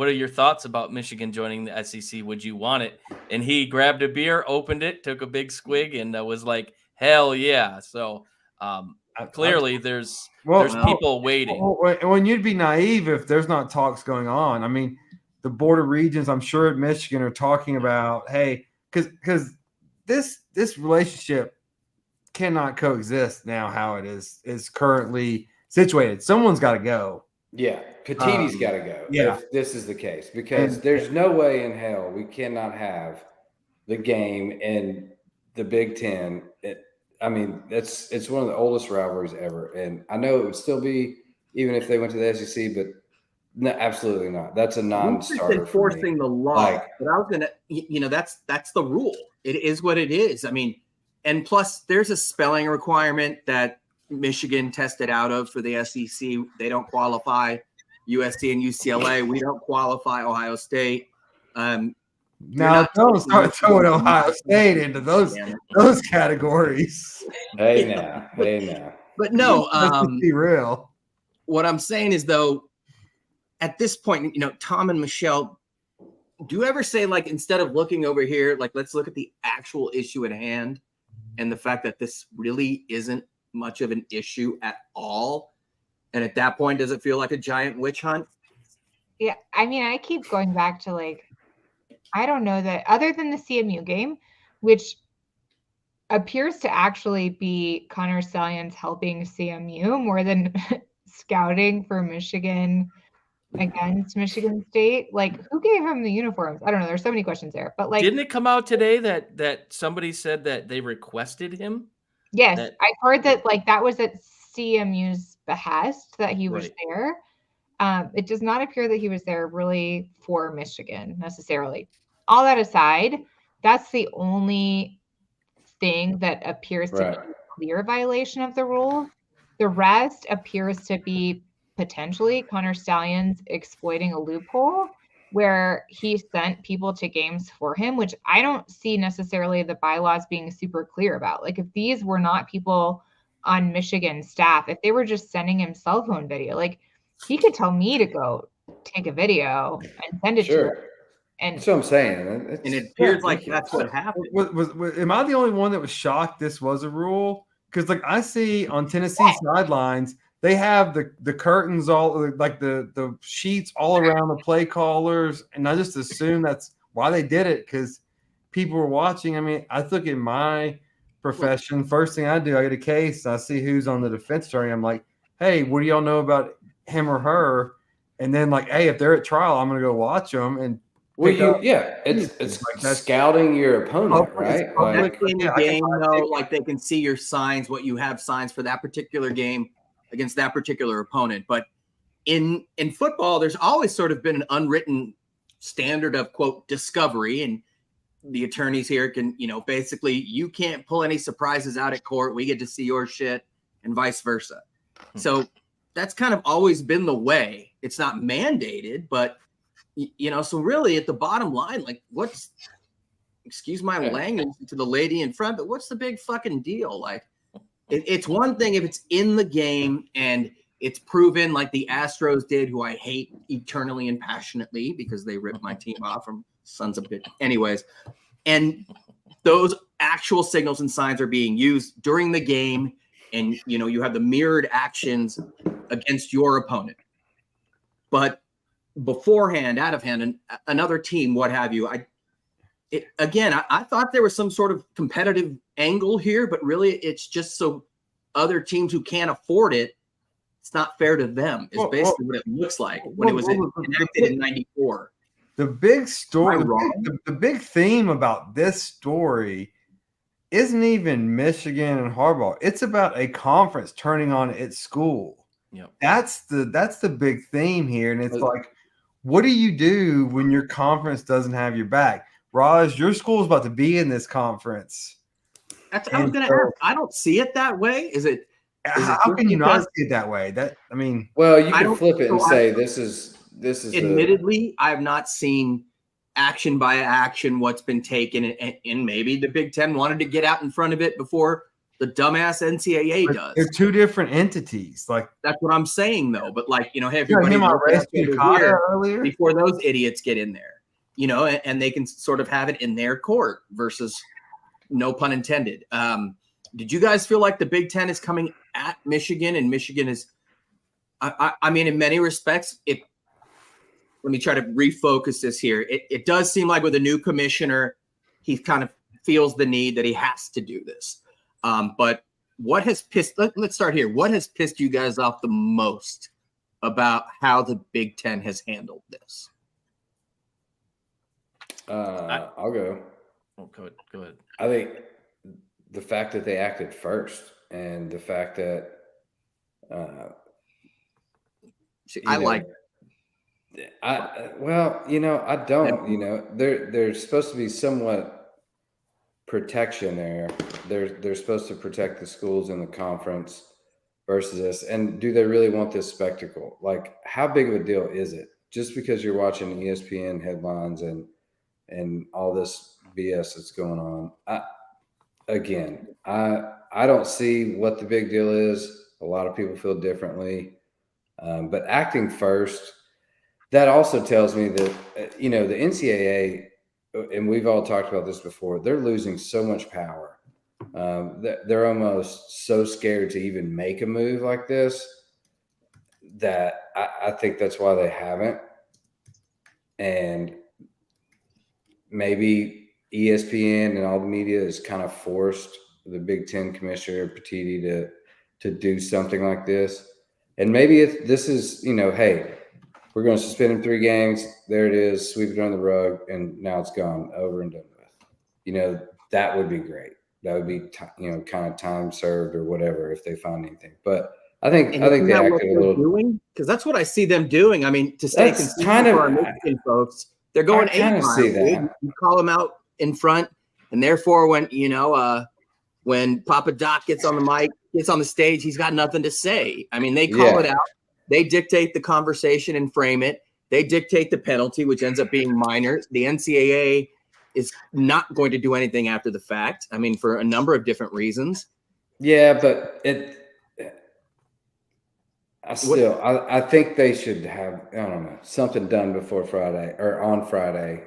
Speaker 1: are your thoughts about Michigan joining the SEC? Would you want it? And he grabbed a beer, opened it, took a big swig, and was like, hell yeah. So clearly there's people waiting.
Speaker 5: When you'd be naive if there's not talks going on. I mean, the Board of Regents, I'm sure at Michigan, are talking about, hey, because this relationship cannot coexist now how it is currently situated. Someone's got to go.
Speaker 4: Yeah, Petitti's got to go if this is the case, because there's no way in hell we cannot have the game in the Big Ten. It's one of the oldest rivalries ever, and I know it would still be even if they went to the SEC, but no, absolutely not. That's a non-starter.
Speaker 2: Enforcing the law, but I was gonna, that's the rule. It is what it is. I mean, and plus there's a spelling requirement that Michigan tested out of for the SEC. They don't qualify. USC and UCLA, we don't qualify. Ohio State.
Speaker 5: Now don't start throwing Ohio State into those categories.
Speaker 4: Hey now.
Speaker 2: But no,
Speaker 5: let's be real.
Speaker 2: What I'm saying is, though, at this point, Tom and Michelle, do you ever say, like, instead of looking over here, like, let's look at the actual issue at hand and the fact that this really isn't much of an issue at all? And at that point, does it feel like a giant witch hunt?
Speaker 3: Yeah, I mean, I keep going back to, like, I don't know that other than the CMU game, which appears to actually be Connor Stalions helping CMU more than scouting for Michigan against Michigan State. Like, who gave him the uniforms? I don't know. There's so many questions there. But, like,
Speaker 1: didn't it come out today that somebody said that they requested him?
Speaker 3: Yes, I heard that, like, that was at CMU's behest that he was there. It does not appear that he was there really for Michigan necessarily. All that aside, that's the only thing that appears to be a clear violation of the rule. The rest appears to be potentially Connor Stalions exploiting a loophole where he sent people to games for him, which I don't see necessarily the bylaws being super clear about. Like, if these were not people on Michigan staff, if they were just sending him cell phone video, like, he could tell me to go take a video and send it to him. And
Speaker 4: that's what I'm saying.
Speaker 2: And it appears like that's what happened.
Speaker 5: Am I the only one that was shocked this was a rule? Because, like, I see on Tennessee sidelines, they have the curtains all, like the sheets all around the play callers, and I just assume that's why they did it, because people were watching. I mean, I think in my profession, first thing I do, I get a case, I see who's on the defense attorney. I'm like, hey, what do y'all know about him or her? And then, like, hey, if they're at trial, I'm gonna go watch them. And
Speaker 4: it's like scouting your opponent, right?
Speaker 2: Like in the game, though, like they can see your signs, what you have signs for that particular game against that particular opponent. But in football, there's always sort of been an unwritten standard of, quote, discovery, and the attorneys here can, basically, you can't pull any surprises out at court. We get to see your shit, and vice versa. So that's kind of always been the way. It's not mandated, but so really at the bottom line, like, excuse my language to the lady in front, but what's the big fucking deal? Like, it's one thing if it's in the game and it's proven, like the Astros did, who I hate eternally and passionately because they ripped my team off from sons of bitch. Anyways, and those actual signals and signs are being used during the game, and you have the mirrored actions against your opponent. But beforehand, out of hand, and another team, what have you, I thought there was some sort of competitive angle here, but really it's just so other teams who can't afford it, it's not fair to them. It's basically what it looks like when it was enacted in 94.
Speaker 5: The big story, the big theme about this story isn't even Michigan and Harbaugh. It's about a conference turning on its school.
Speaker 1: Yep.
Speaker 5: That's the big theme here. And it's like, what do you do when your conference doesn't have your back? Raj, your school is about to be in this conference.
Speaker 2: I was going to ask. I don't see it that way. Is it
Speaker 5: How can you not see it that way?
Speaker 4: Well, you can flip it and say this is.
Speaker 2: Admittedly, I have not seen action by action what's been taken, and maybe the Big Ten wanted to get out in front of it before the dumbass NCAA does.
Speaker 5: They're two different entities. Like,
Speaker 2: that's what I'm saying, though. But like, hey,
Speaker 5: you
Speaker 2: everybody
Speaker 5: earlier
Speaker 2: before those idiots get in there, and they can sort of have it in their court versus, no pun intended. Did you guys feel like the Big Ten is coming at Michigan, and Michigan is, I mean, in many respects, let me try to refocus this here. It does seem like with a new commissioner, he kind of feels the need that he has to do this. But what has pissed, let's start here. What has pissed you guys off the most about how the Big Ten has handled this?
Speaker 4: I'll go.
Speaker 1: Oh, go ahead.
Speaker 4: I think the fact that they acted first, and the fact that I don't. There's supposed to be somewhat protection there. They're supposed to protect the schools in the conference versus this. And do they really want this spectacle? Like, how big of a deal is it? Just because you're watching ESPN headlines and all this BS that's going on. I don't see what the big deal is. A lot of people feel differently. But acting first, that also tells me that, the NCAA, and we've all talked about this before, they're losing so much power. They're almost so scared to even make a move like this that I think that's why they haven't. And maybe ESPN and all the media has kind of forced the Big Ten commissioner Petitti to do something like this. And maybe this is, hey, we're going to suspend him 3 games. There it is. Sweep it under the rug, and now it's gone, over and done with. That would be great. That would be, kind of time served or whatever if they find anything. But I think they acted a little.
Speaker 2: Because that's what I see them doing. I mean, to stay consistent for our Michigan folks, they're going 8 miles. You call them out in front, and therefore when Papa Doc gets on the mic, gets on the stage, he's got nothing to say. I mean, they call it out. They dictate the conversation and frame it. They dictate the penalty, which ends up being minor. The NCAA is not going to do anything after the fact. I mean, for a number of different reasons.
Speaker 4: Yeah, but I think they should have, I don't know, something done before Friday or on Friday,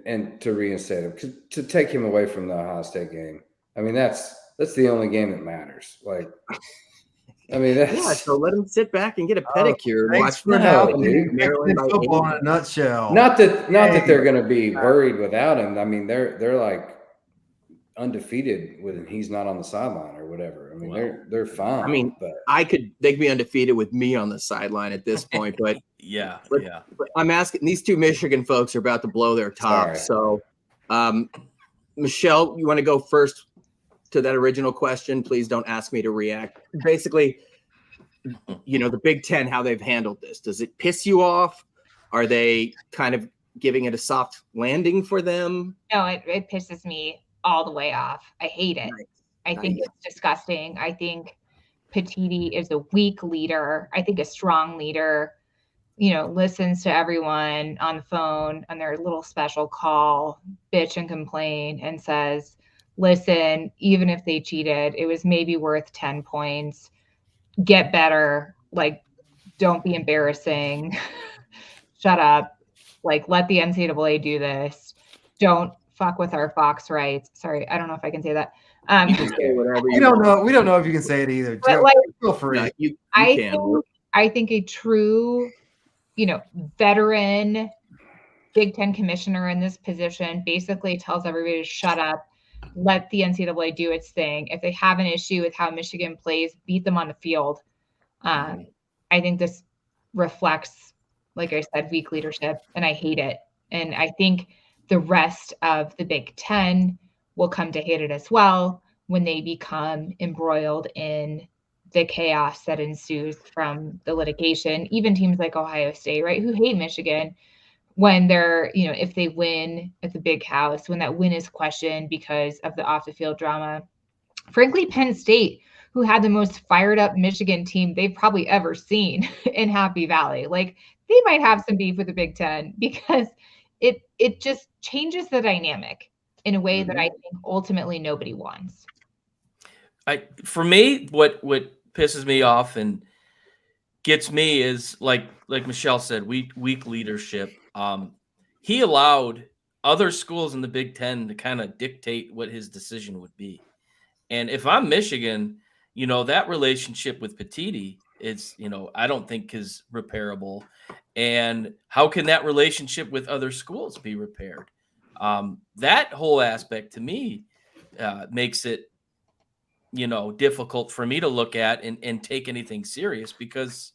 Speaker 4: and to reinstate him, to take him away from the Ohio State game. I mean, that's the only game that matters. Like, I mean,
Speaker 2: so let him sit back and get a pedicure.
Speaker 5: Thanks for helping. Football in a nutshell.
Speaker 4: Not that they're going to be worried without him. I mean, they're like undefeated when he's not on the sideline or whatever. I mean, they're fine. I
Speaker 2: mean, but they could be undefeated with me on the sideline at this point. But But I'm asking, these 2 Michigan folks are about to blow their top. So, Michelle, you want to go first to that original question? Please don't ask me to react. Basically, the Big Ten, how they've handled this. Does it piss you off? Are they kind of giving it a soft landing for them?
Speaker 3: No, it pisses me all the way off. I hate it. I think it's disgusting. I think Petitti is a weak leader. I think a strong leader, listens to everyone on the phone on their little special call, bitch and complain, and says, listen, even if they cheated, it was maybe worth 10 points. Get better. Like, don't be embarrassing. Shut up. Like, let the NCAA do this. Don't fuck with our Fox rights. Sorry, I don't know if I can say that.
Speaker 2: You can say whatever
Speaker 5: we don't know. We don't know if you can say it either.
Speaker 3: But
Speaker 5: feel free.
Speaker 3: I think a true, veteran Big Ten commissioner in this position basically tells everybody to shut up. Let the NCAA do its thing. If they have an issue with how Michigan plays, beat them on the field. I think this reflects, like I said, weak leadership, and I hate it. And I think the rest of the Big Ten will come to hate it as well when they become embroiled in the chaos that ensues from the litigation. Even teams like Ohio State, right, who hate Michigan, when they're, if they win at the big house, when that win is questioned because of the off the field drama. Frankly, Penn State, who had the most fired up Michigan team they've probably ever seen in Happy Valley. Like, they might have some beef with the Big Ten because it just changes the dynamic in a way that I think ultimately nobody wants.
Speaker 1: For me, what pisses me off and gets me is like Michelle said, weak leadership. He allowed other schools in the Big Ten to kind of dictate what his decision would be. And if I'm Michigan, that relationship with Petiti is, I don't think is repairable. And how can that relationship with other schools be repaired? That whole aspect to me makes it, difficult for me to look at and take anything serious because,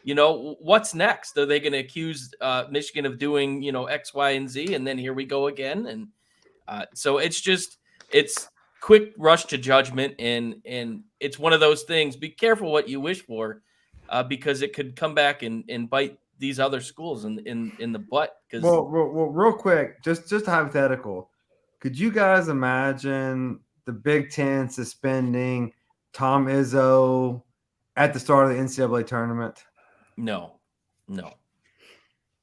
Speaker 1: what's next? Are they going to accuse Michigan of doing, X, Y, and Z? And then here we go again. And so it's quick rush to judgment. And it's one of those things. Be careful what you wish for because it could come back and bite these other schools in the butt.
Speaker 5: Well, real quick, just hypothetical. Could you guys imagine the Big Ten suspending Tom Izzo at the start of the NCAA tournament?
Speaker 1: No.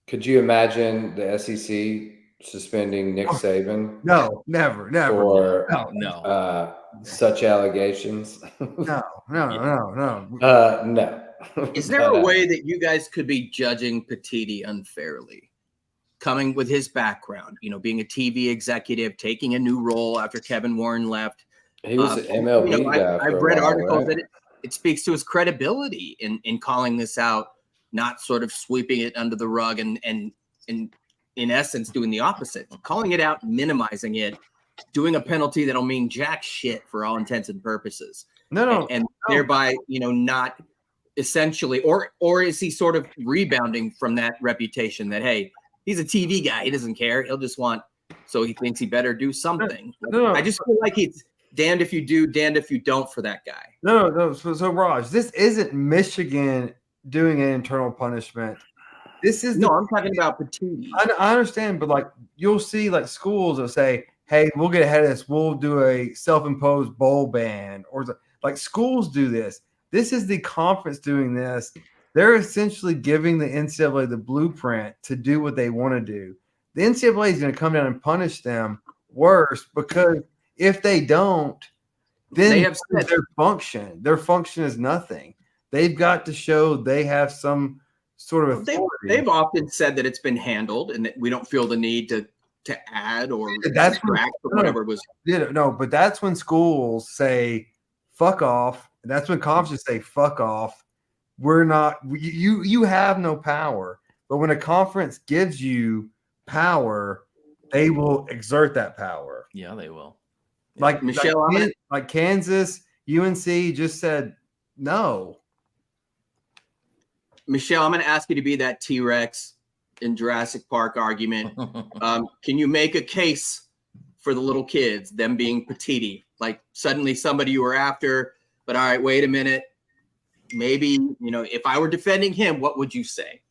Speaker 4: Could you imagine the SEC suspending Nick Saban?
Speaker 5: No, never.
Speaker 4: For
Speaker 1: No.
Speaker 4: Such allegations?
Speaker 5: No.
Speaker 4: No.
Speaker 2: Is there a way that you guys could be judging Petiti unfairly? Coming with his background, being a TV executive, taking a new role after Kevin Warren left.
Speaker 4: He was an MLB guy.
Speaker 2: I've read articles that it speaks to his credibility in calling this out, not sort of sweeping it under the rug and in essence doing the opposite, calling it out, minimizing it, doing a penalty that'll mean jack shit for all intents and purposes. And thereby, not essentially, or is he sort of rebounding from that reputation that, hey, he's a TV guy, he doesn't care, he'll just want, so he thinks he better do something. I just feel like it's damned if you do, damned if you don't for that guy.
Speaker 5: No. So Raj, this isn't Michigan doing an internal punishment. This is
Speaker 2: I'm talking about Petiti.
Speaker 5: I understand, but like you'll see like schools that say, hey, we'll get ahead of this. We'll do a self-imposed bowl ban, or like schools do this. This is the conference doing this. They're essentially giving the NCAA the blueprint to do what they want to do. The NCAA is going to come down and punish them worse because if they don't, then they have their function. Their function is nothing. They've got to show they have some sort of authority.
Speaker 2: They've often said that it's been handled and that we don't feel the need to add or subtract or whatever it was.
Speaker 5: No, but that's when schools say fuck off. That's when conferences say fuck off. We're not you have no power. But when a conference gives you power, they will exert that power.
Speaker 1: Yeah, they will.
Speaker 5: Like Michelle, like Kansas, UNC just said no.
Speaker 2: Michelle, I'm going to ask you to be that T-Rex in Jurassic Park argument. Can you make a case for the little kids, them being Petiti? Like suddenly somebody you were after, but all right, wait a minute. Maybe, if I were defending him, what would you say?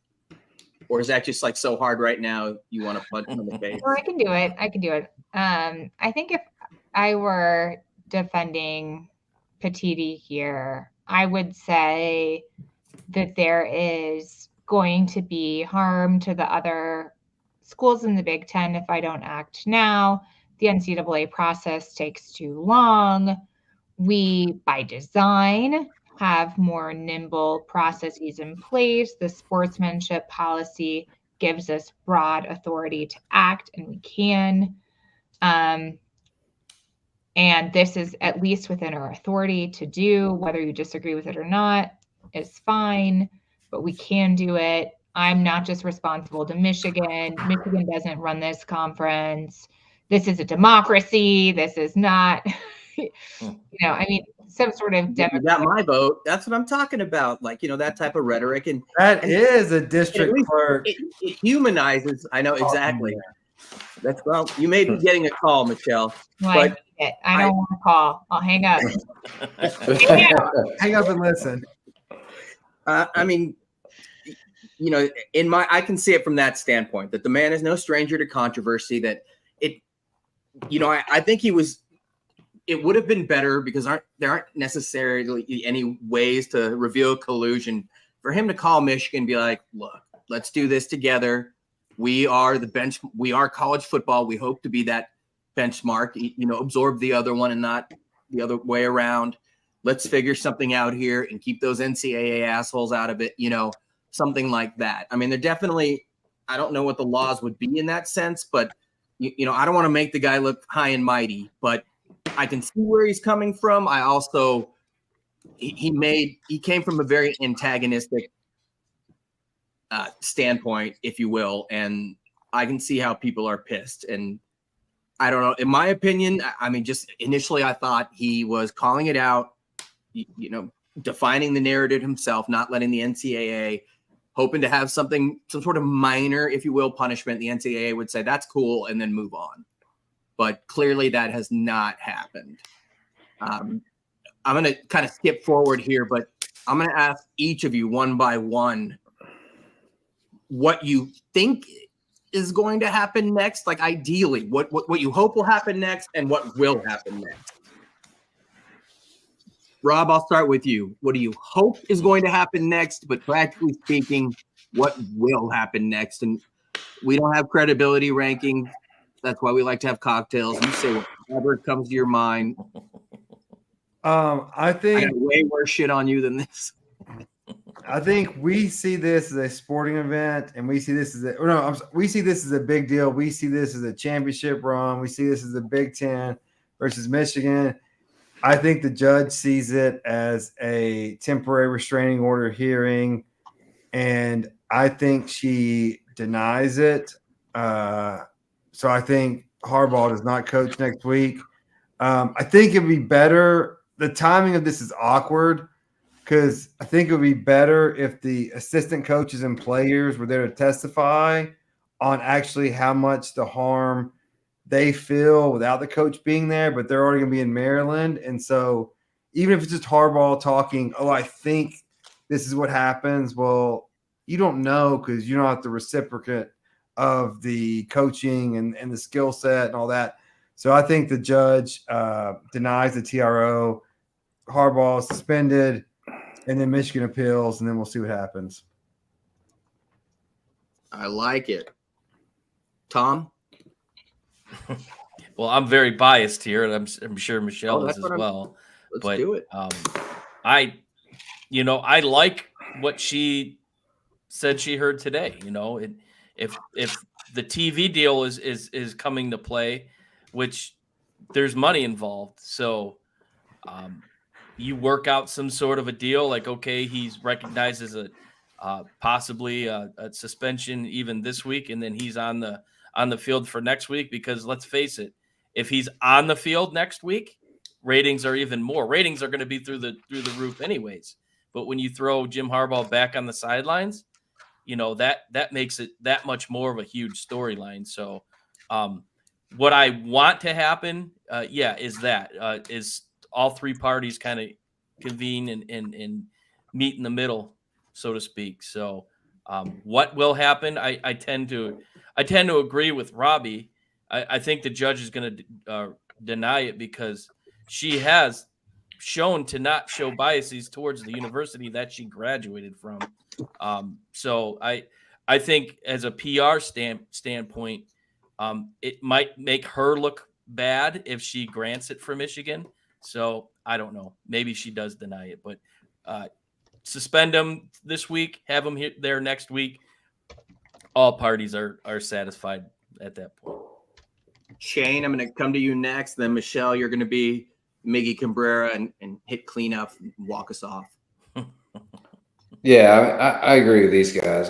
Speaker 2: Or is that just like so hard right now you want to punch him in the face?
Speaker 3: Well, I can do it. I think if I were defending Petiti here, I would say that there is going to be harm to the other schools in the Big Ten if I don't act now. The NCAA process takes too long. We, by design, have more nimble processes in place. The sportsmanship policy gives us broad authority to act, and we can. And this is at least within our authority to do. Whether you disagree with it or not is fine, but we can do it. I'm not just responsible to Michigan. Michigan doesn't run this conference. This is a democracy. This is not, some sort of democracy.
Speaker 2: You got my vote. That's what I'm talking about. Like, that type of rhetoric. And
Speaker 5: that is a district clerk.
Speaker 2: It humanizes. I know exactly. You may be getting a call, Michelle.
Speaker 3: Well, I don't want to call. I'll hang up.
Speaker 5: Hang up and listen.
Speaker 2: I can see it from that standpoint that the man is no stranger to controversy. That I think he was it would have been better because there aren't necessarily any ways to reveal collusion for him to call Michigan and be like, look, let's do this together. We are we are college football. We hope to be that benchmark, absorb the other one and not the other way around. Let's figure something out here and keep those NCAA assholes out of it, something like that. I mean, they're definitely, I don't know what the laws would be in that sense, but, I don't want to make the guy look high and mighty, but I can see where he's coming from. I also, he came from a very antagonistic standpoint, if you will, and I can see how people are pissed. And I don't know, in my opinion, I mean, just initially I thought he was calling it out, defining the narrative himself, not letting the NCAA, hoping to have some sort of minor, if you will, punishment. The NCAA would say that's cool and then move on. But clearly that has not happened. I'm going to kind of skip forward here, but I'm going to ask each of you one by one what you think is going to happen next. Like ideally, what you hope will happen next and what will happen next. Rob, I'll start with you. What do you hope is going to happen next? But practically speaking, what will happen next? And we don't have credibility rankings. That's why we like to have cocktails. You say whatever comes to your mind.
Speaker 5: I think
Speaker 2: I got way worse shit on you than this.
Speaker 5: I think we see this as a sporting event, and we see this as we see this as a big deal. We see this as a championship run. We see this as a Big Ten versus Michigan. I think the judge sees it as a temporary restraining order hearing, and I think she denies it. So I think Harbaugh does not coach next week. I think it would be better. The timing of this is awkward because I think it would be better if the assistant coaches and players were there to testify on actually how much the harm they feel without the coach being there, but they're already going to be in Maryland. And so even if it's just Harbaugh talking, I think this is what happens. Well, you don't know because you don't have the reciprocate of the coaching and the skill set and all that. So I think the judge denies the TRO, Harbaugh suspended, and then Michigan appeals, and then we'll see what happens.
Speaker 2: I like it. Tom?
Speaker 1: Well, I'm very biased here, and I'm sure Michelle is as well.
Speaker 2: Let's do it.
Speaker 1: I like what she said she heard today. If the TV deal is coming to play, which there's money involved, so you work out some sort of a deal. Like, okay, he's recognized as possibly a suspension even this week, and then he's on the field for next week. Because let's face it, if he's on the field next week, ratings are even more. Ratings are going to be through the roof anyways. But when you throw Jim Harbaugh back on the sidelines, that makes it that much more of a huge storyline. So what I want to happen, is all three parties kind of convene and meet in the middle, so to speak. So what will happen? I tend to agree with Robbie. I think the judge is going to deny it because she has shown to not show biases towards the university that she graduated from. So I think as a PR standpoint, it might make her look bad if she grants it for Michigan. So I don't know. Maybe she does deny it, but suspend them this week, have them there next week. All parties are satisfied at that point.
Speaker 2: Shane, I'm going to come to you next. Then Michelle, you're going to be Miggy Cabrera and hit cleanup and walk us off.
Speaker 4: Yeah, I agree with these guys.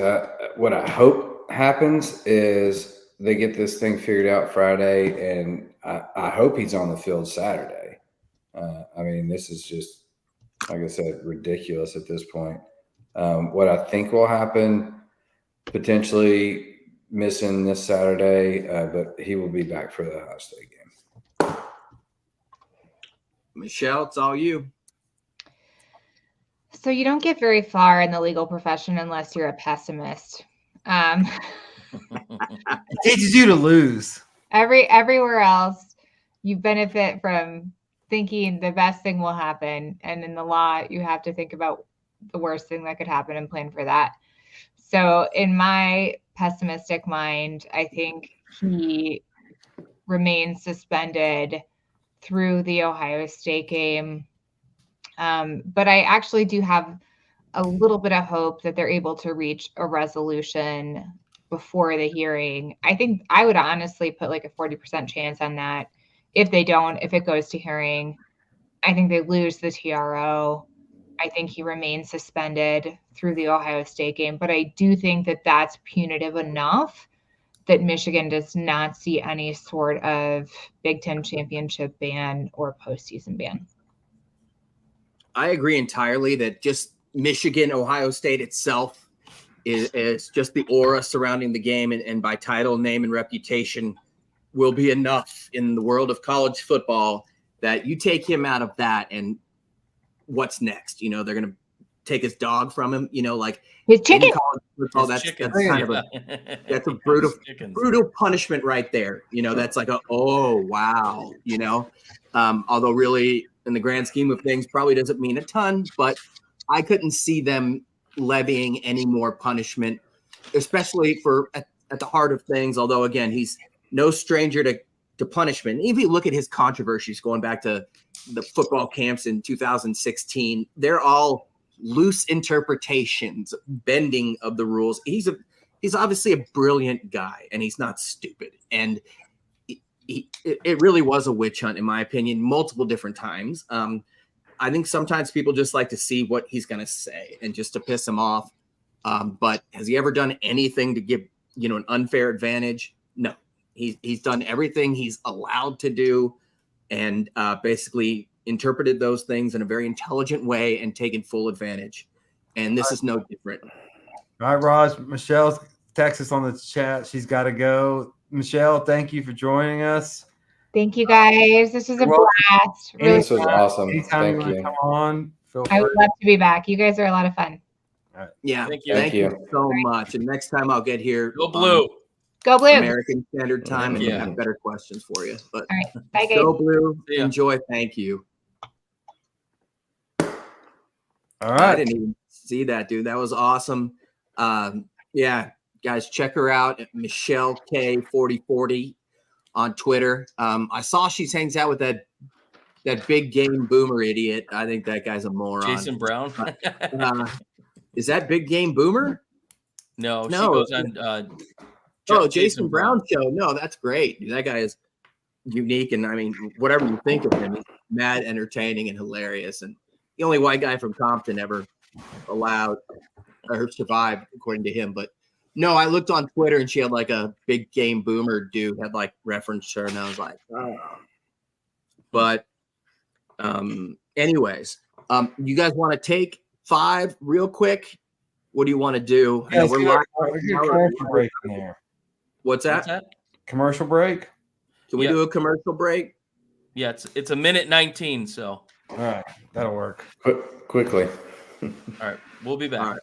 Speaker 4: What I hope happens is they get this thing figured out Friday, and I hope he's on the field Saturday. I mean, this is just, like I said, ridiculous at this point. What I think will happen, potentially missing this Saturday, but he will be back for the Ohio State game.
Speaker 2: Michelle, it's all you.
Speaker 3: So you don't get very far in the legal profession unless you're a pessimist.
Speaker 5: It teaches you to lose.
Speaker 3: Everywhere else, you benefit from thinking the best thing will happen. And in the law, you have to think about the worst thing that could happen and plan for that. So in my pessimistic mind, I think he remains suspended through the Ohio State game. But I actually do have a little bit of hope that they're able to reach a resolution before the hearing. I think I would honestly put like a 40% chance on that. If they don't, if it goes to hearing, I think they lose the TRO. I think he remains suspended through the Ohio State game, but I do think that that's punitive enough that Michigan does not see any sort of Big Ten championship ban or postseason ban.
Speaker 2: I agree entirely that just Michigan, Ohio State itself is just the aura surrounding the game, and by title, name, and reputation will be enough in the world of college football that you take him out of that, and what's next? They're going to take his dog from him, like
Speaker 3: his chicken.
Speaker 2: Football, that's kind of that's a brutal punishment right there. That's like oh, wow, although really in the grand scheme of things probably doesn't mean a ton, but I couldn't see them levying any more punishment, especially for at the heart of things. Although again, he's no stranger to punishment. Even if you look at his controversies going back to the football camps in 2016, they're all loose interpretations, bending of the rules. He's obviously a brilliant guy, and he's not stupid. And it really was a witch hunt, in my opinion, multiple different times. I think sometimes people just like to see what he's going to say and just to piss him off. But has he ever done anything to give an unfair advantage? No. He's done everything he's allowed to do, and basically interpreted those things in a very intelligent way and taken full advantage. And this is no different.
Speaker 5: All right, Raj. Michelle's Texas on the chat. She's got to go. Michelle, thank you for joining us.
Speaker 3: Thank you, guys. This was a blast. Really
Speaker 4: this was awesome.
Speaker 5: Anytime
Speaker 4: Thank you.
Speaker 5: Come on.
Speaker 3: I would love to be back. You guys are a lot of fun.
Speaker 5: All right.
Speaker 2: Yeah.
Speaker 4: Thank you
Speaker 2: so much. And next time I'll get here.
Speaker 1: Go Blue.
Speaker 3: Go Blue.
Speaker 2: American Standard Time, and have better questions for you. But
Speaker 3: all right. Bye, guys.
Speaker 2: Go Blue. Enjoy. Thank you.
Speaker 5: All right.
Speaker 2: I didn't even see that, dude. That was awesome. Yeah, guys, check her out at Michelle K4040 on Twitter. I saw she hangs out with that big game boomer idiot. I think that guy's a moron.
Speaker 1: Jason Brown.
Speaker 2: Is that Big Game Boomer?
Speaker 1: No, she goes on.
Speaker 2: Jason Brown show. No, that's great. Dude, that guy is unique, and I mean, whatever you think of him, he's mad, entertaining, and hilarious. And the only white guy from Compton ever allowed or survived, according to him. But no, I looked on Twitter, and she had like a Big Game Boomer dude had like referenced her, and I was like, oh. But anyways, you guys want to take 5 real quick? What do you want to do?
Speaker 5: Yeah,
Speaker 2: we're live.
Speaker 5: Commercial break in there.
Speaker 2: What's that?
Speaker 5: Commercial break?
Speaker 2: Can we do a commercial break?
Speaker 1: Yeah, it's a minute 19. So
Speaker 5: all right, that'll work.
Speaker 4: Quickly.
Speaker 1: All right, we'll be back.
Speaker 2: All right.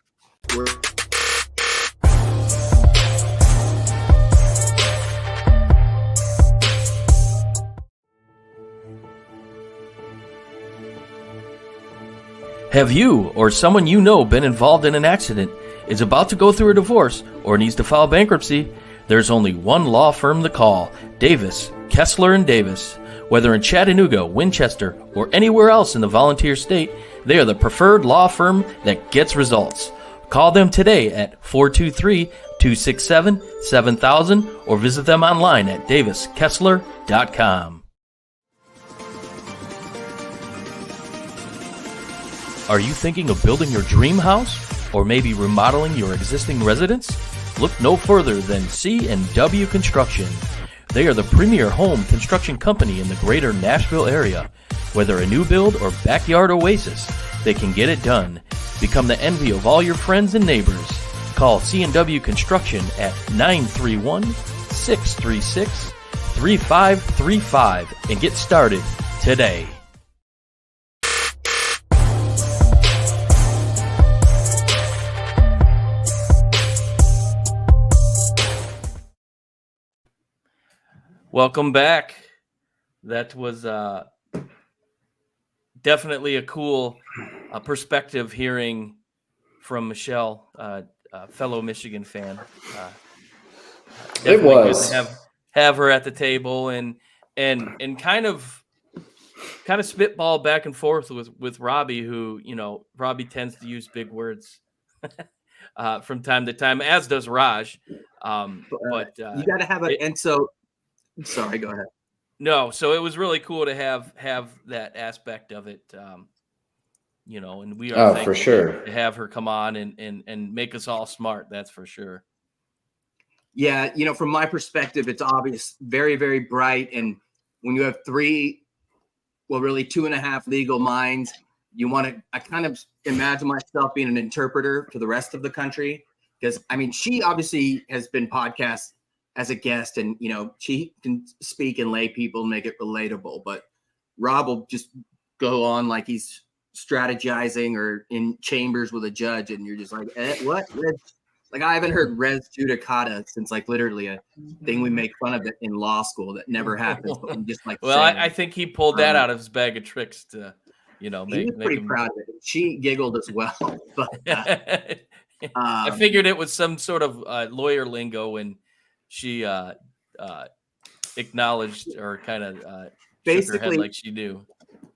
Speaker 1: Have you or someone you know been involved in an accident, is about to go through a divorce, or needs to file bankruptcy? There's only one law firm to call: Davis, Kessler and Davis. Whether in Chattanooga, Winchester, or anywhere else in the Volunteer State, they are the preferred law firm that gets results. Call them today at 423-267-7000 or visit them online at daviskessler.com. Are you thinking of building your dream house, or maybe remodeling your existing residence? Look no further than C&W Construction. They are the premier home construction company in the greater Nashville area. Whether a new build or backyard oasis, they can get it done. Become the envy of all your friends and neighbors. Call C&W Construction at 931-636-3535 and get started today. Welcome back. That was definitely a cool perspective hearing from Michelle, fellow Michigan fan.
Speaker 4: It was
Speaker 1: good to have her at the table and kind of spitball back and forth with Robbie, who, Robbie tends to use big words from time to time, as does Raj. But
Speaker 2: you got to have it. And so, sorry, go ahead.
Speaker 1: No, so it was really cool to have that aspect of it. And we are
Speaker 4: for sure
Speaker 1: to have her come on and make us all smart. That's for sure.
Speaker 2: Yeah. From my perspective, it's obvious, very, very bright. And when you have really 2.5 legal minds, I kind of imagine myself being an interpreter to the rest of the country. Because she obviously has been podcast as a guest, and she can speak in lay people and make it relatable. But Rob will just go on like he's strategizing or in chambers with a judge, and you're just like, what? Like, I haven't heard res judicata since literally a thing we make fun of it in law school that never happens. But we just
Speaker 1: well, I think he pulled that out of his bag of tricks to,
Speaker 2: he was pretty proud of it. She giggled as well. But
Speaker 1: I figured it was some sort of lawyer lingo when she acknowledged or kind of basically shook her head like she knew.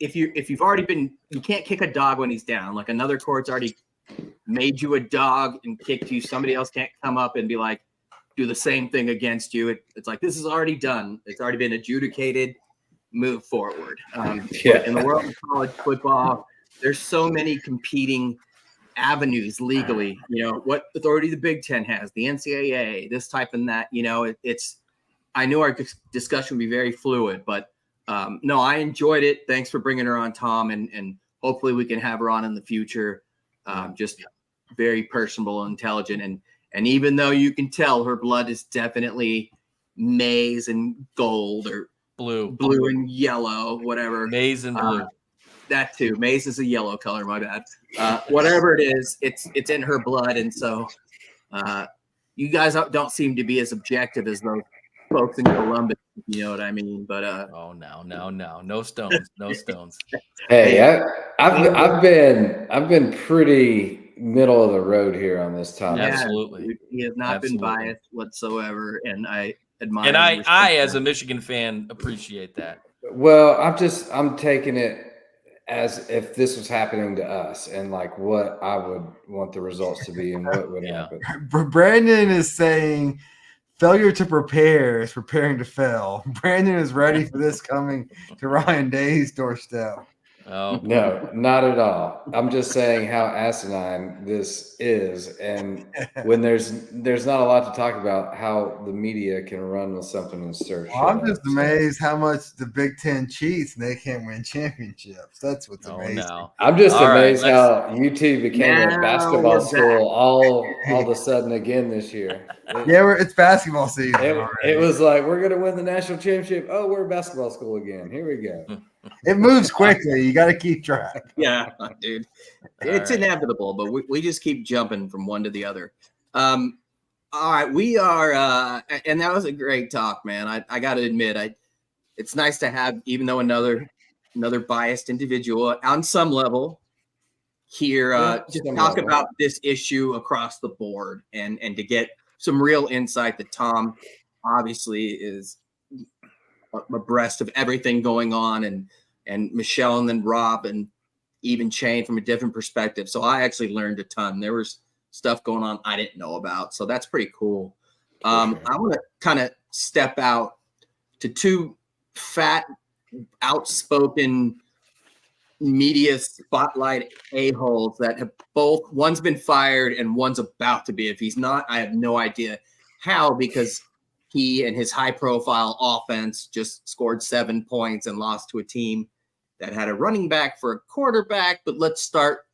Speaker 2: If you've already been, you can't kick a dog when he's down. Like, another court's already made you a dog and kicked you. Somebody else can't come up and be like, do the same thing against you. It's like, this is already done. It's already been adjudicated. Move forward. In the world of college football, there's so many competing avenues legally. What authority the Big Ten has, the NCAA, this type and that. I knew our discussion would be very fluid, but no, I enjoyed it. Thanks for bringing her on, Tom, and hopefully we can have her on in the future. Just very personable and intelligent, and even though you can tell her blood is definitely maize and gold or blue and yellow, whatever.
Speaker 1: Maize and blue.
Speaker 2: That too. Maize is a yellow color. My bad. Whatever it is, it's in her blood, and so you guys don't seem to be as objective as those folks in Columbus. You know what I mean? But
Speaker 1: no stones.
Speaker 4: Hey, I've been pretty middle of the road here on this topic.
Speaker 1: Absolutely,
Speaker 2: he has not been biased whatsoever, and I admire.
Speaker 1: And I as a Michigan fan, appreciate that.
Speaker 4: Well, I'm taking it as if this was happening to us, and like what I would want the results to be, and what would happen.
Speaker 5: Brandon is saying, failure to prepare is preparing to fail. Brandon is ready for this coming to Ryan Day's doorstep.
Speaker 1: Oh
Speaker 4: no, not at all. I'm just saying how asinine this is, and when there's not a lot to talk about, how the media can run with something and stir shit.
Speaker 5: I'm just amazed how much the Big Ten cheats and they can't win championships. That's what's amazing.
Speaker 1: No.
Speaker 4: I'm just amazed how UT became a basketball school all of a sudden again this year.
Speaker 5: It's basketball season.
Speaker 4: It was like, we're going to win the national championship. Oh, we're a basketball school again. Here we go.
Speaker 5: It moves quickly. You got to keep track.
Speaker 2: Yeah, dude. It's inevitable, but we just keep jumping from one to the other. All right, we are, and that was a great talk, man. I got to admit, it's nice to have, even though another biased individual on some level here, just talk about this issue across the board and to get some real insight that Tom obviously is abreast of everything going on, and Michelle and then Rob and even Shane from a different perspective. So I actually learned a ton. There was stuff going on I didn't know about. So that's pretty cool. I want to kind of step out to two fat, outspoken media spotlight a-holes that have one's been fired and one's about to be. If he's not, I have no idea how, because he and his high-profile offense just scored 7 points and lost to a team that had a running back for a quarterback. But let's start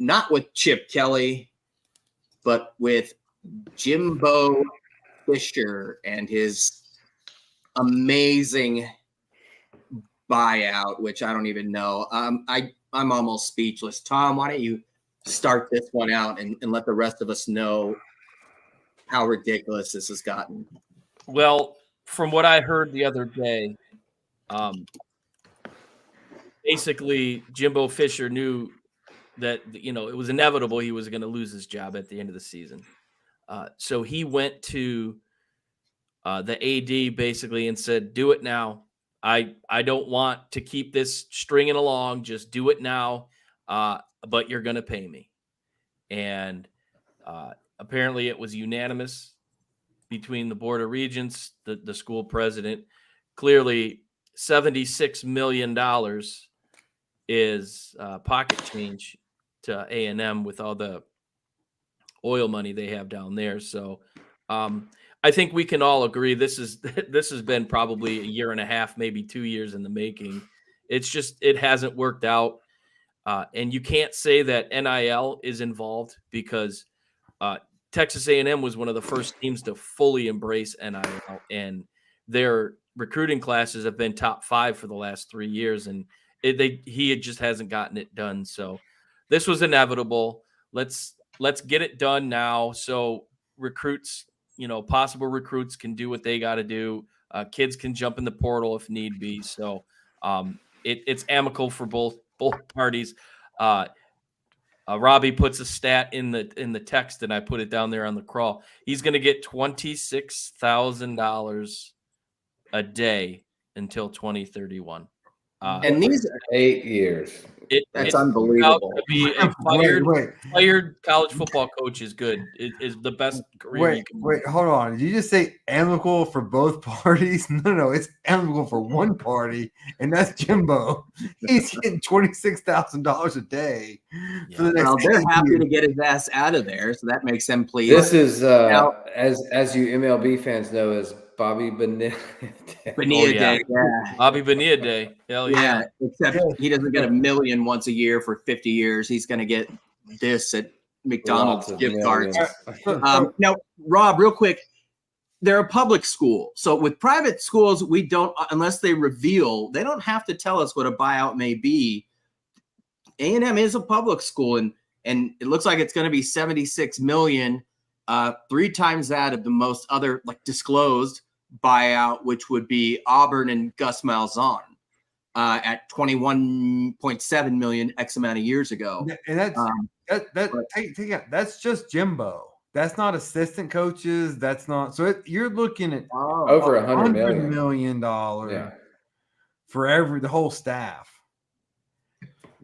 Speaker 2: not with Chip Kelly, but with Jimbo Fisher and his amazing buyout, which I don't even know. I'm almost speechless. Tom, why don't you start this one out and let the rest of us know how ridiculous this has gotten?
Speaker 1: Well, from what I heard the other day, basically Jimbo Fisher knew that, you know, it was inevitable he was going to lose his job at the end of the season. So he went to the AD basically and said, do it now. I don't want to keep this stringing along. Just do it now. But you're going to pay me. And apparently it was unanimous between the Board of Regents, the school president. Clearly $76 million is pocket change to A&M with all the oil money they have down there. So I think we can all agree this has been probably a year and a half, maybe 2 years in the making. It's just, it hasn't worked out. And you can't say that NIL is involved because Texas A&M was one of the first teams to fully embrace NIL, and their recruiting classes have been top 5 for the last 3 years, and he just hasn't gotten it done. So this was inevitable. Let's get it done now, so recruits, you know, possible recruits can do what they got to do. Kids can jump in the portal if need be. So it's amicable for both parties. Robbie puts a stat in the text, and I put it down there on the crawl. He's going to get $26,000 a day until 2031.
Speaker 2: And these
Speaker 4: 8 years.
Speaker 2: That's unbelievable.
Speaker 1: To be a fired college football coach is good. It is the best career.
Speaker 5: Wait, hold on. Did you just say amicable for both parties? No, it's amicable for one party, and that's Jimbo. He's getting $26,000 a day for the next.
Speaker 2: Well, they're happy to get his ass out of there, so that makes them pleased.
Speaker 4: This is as you MLB fans know, as Bobby Bonilla
Speaker 2: Day. Yeah.
Speaker 1: Bobby Bonilla Day. Hell yeah.
Speaker 2: Except he doesn't get $1 million once a year for 50 years. He's going to get this at McDonald's gift cards. Now, Rob, real quick, they're a public school. So with private schools, we don't, unless they reveal, they don't have to tell us what a buyout may be. A&M is a public school, and it looks like it's going to be $76 million. 3 times that of the most other like disclosed buyout, which would be Auburn and Gus Malzahn at $21.7 million X amount of years ago.
Speaker 5: And that's just Jimbo. That's not assistant coaches. That's not you're looking at
Speaker 4: over $100
Speaker 5: million for the whole staff.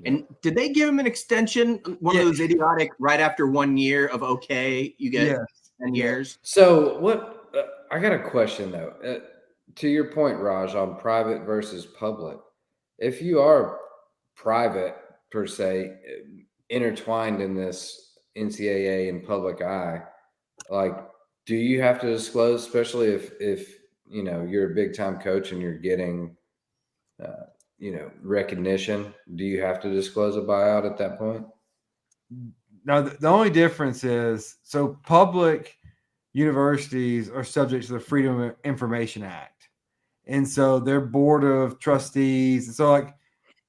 Speaker 2: And did they give him an extension? One of those idiotic right after 1 year of you get 10 years.
Speaker 4: So what? I got a question though. To your point, Raj, on private versus public. If you are private per se, intertwined in this NCAA and public eye, like, do you have to disclose, especially if you know you're a big time coach and you're getting recognition? Do you have to disclose a buyout at that point?
Speaker 5: Now, the only difference is, so public universities are subject to the Freedom of Information Act. And so their board of trustees, so like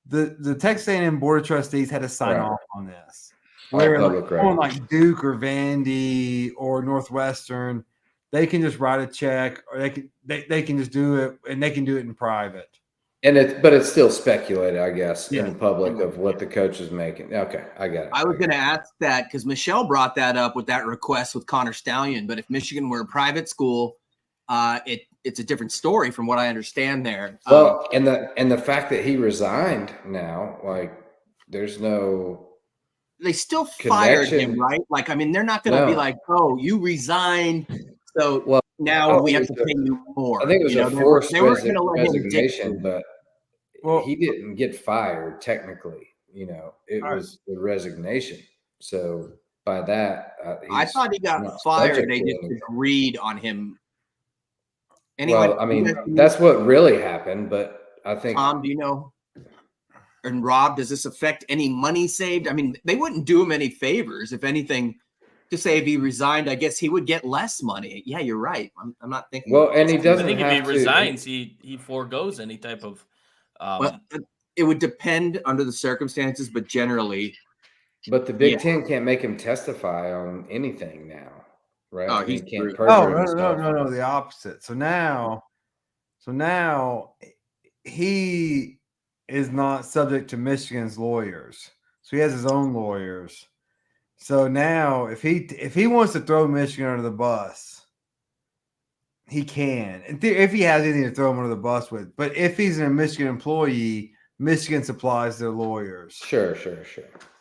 Speaker 5: the Texas A&M board of trustees had to sign off on this. Where like Duke or Vandy or Northwestern, they can just write a check, or they can just do it, and they can do it in private.
Speaker 4: But it's still speculated, I guess, in public of what the coach is making. Okay, I got it.
Speaker 2: I was going to ask that because Michelle brought that up with that request with Connor Stallion. But if Michigan were a private school, it's a different story from what I understand there.
Speaker 4: Well, and the fact that he resigned now, like, there's no.
Speaker 2: They still fired him, right? Like, I mean, they're not going to be like, "Oh, you resigned, so now we have to pay you more."
Speaker 4: I think it was a forced resignation, but he didn't get fired technically. It was a resignation. So by that,
Speaker 2: I thought he got fired. They just agreed on him.
Speaker 4: Anyway, well, I mean, that's what really happened. But I think,
Speaker 2: Tom, do you know? And Rob, does this affect any money saved? I mean, they wouldn't do him any favors. If anything, to say if he resigned, I guess he would get less money. Yeah, you're right. I'm not thinking.
Speaker 4: Well, and he doesn't.
Speaker 1: I think if he resigns, he foregoes any type of.
Speaker 2: Well, it would depend under the circumstances, but generally.
Speaker 4: But the Big Ten can't make him testify on anything now, right?
Speaker 2: Oh,
Speaker 4: he can't.
Speaker 5: No, the opposite. So now he is not subject to Michigan's lawyers. So he has his own lawyers. So now if he wants to throw Michigan under the bus, he can. And if he has anything to throw him under the bus with. But if he's a Michigan employee, Michigan supplies their lawyers.
Speaker 4: Sure.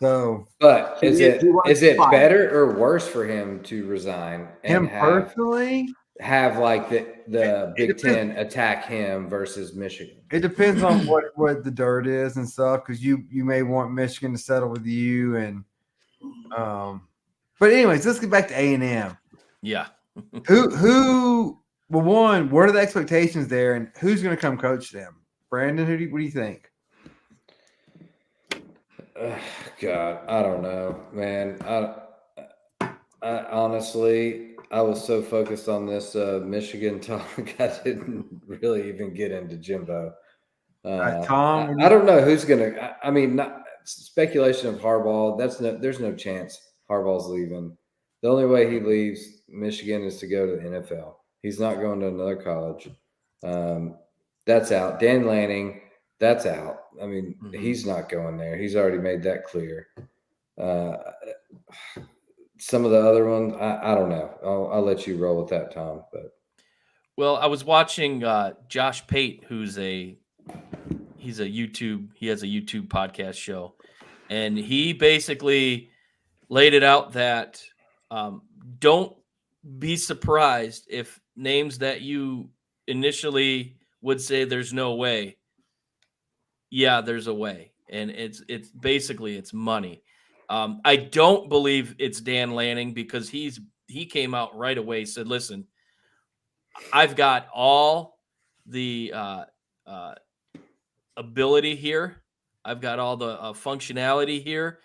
Speaker 5: So,
Speaker 4: but is it
Speaker 2: fire.
Speaker 4: better or worse for him to resign and
Speaker 5: personally
Speaker 4: have like the Big Ten attack him versus Michigan?
Speaker 5: It depends on what the dirt is and stuff, because you may want Michigan to settle with you and but anyways, let's get back to A&M.
Speaker 1: Yeah.
Speaker 5: Who well, one, what are the expectations there, and who's going to come coach them? Brandon, what do you think?
Speaker 4: God, I don't know, man. I honestly, I was so focused on this Michigan talk, I didn't really even get into Jimbo.
Speaker 5: Tom,
Speaker 4: I don't know who's gonna. I mean, not speculation of Harbaugh. There's no chance Harbaugh's leaving. The only way he leaves Michigan is to go to the NFL. He's not going to another college. That's out. Dan Lanning, that's out. I mean, he's not going there. He's already made that clear. Some of the other ones, I don't know. I'll let you roll with that, Tom. But
Speaker 1: well, I was watching Josh Pate, he has a YouTube podcast show, and he basically laid it out that don't be surprised if names that you initially would say there's no way. Yeah, there's a way. And it's basically it's money. I don't believe it's Dan Lanning, because he came out right away, said, listen, I've got all the ability here. I've got all the functionality here.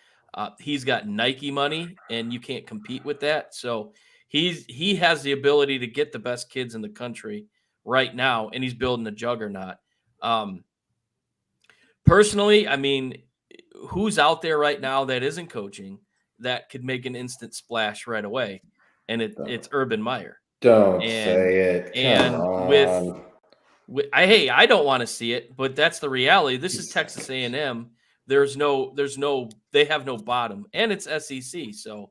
Speaker 1: He's got Nike money, and you can't compete with that. So he has the ability to get the best kids in the country right now, and he's building a juggernaut. Personally, I mean, who's out there right now that isn't coaching that could make an instant splash right away? And it's Urban Meyer.
Speaker 4: Don't say it. Come on.
Speaker 1: I don't want to see it, but that's the reality. This is Texas A&M. They have no bottom, and it's SEC. So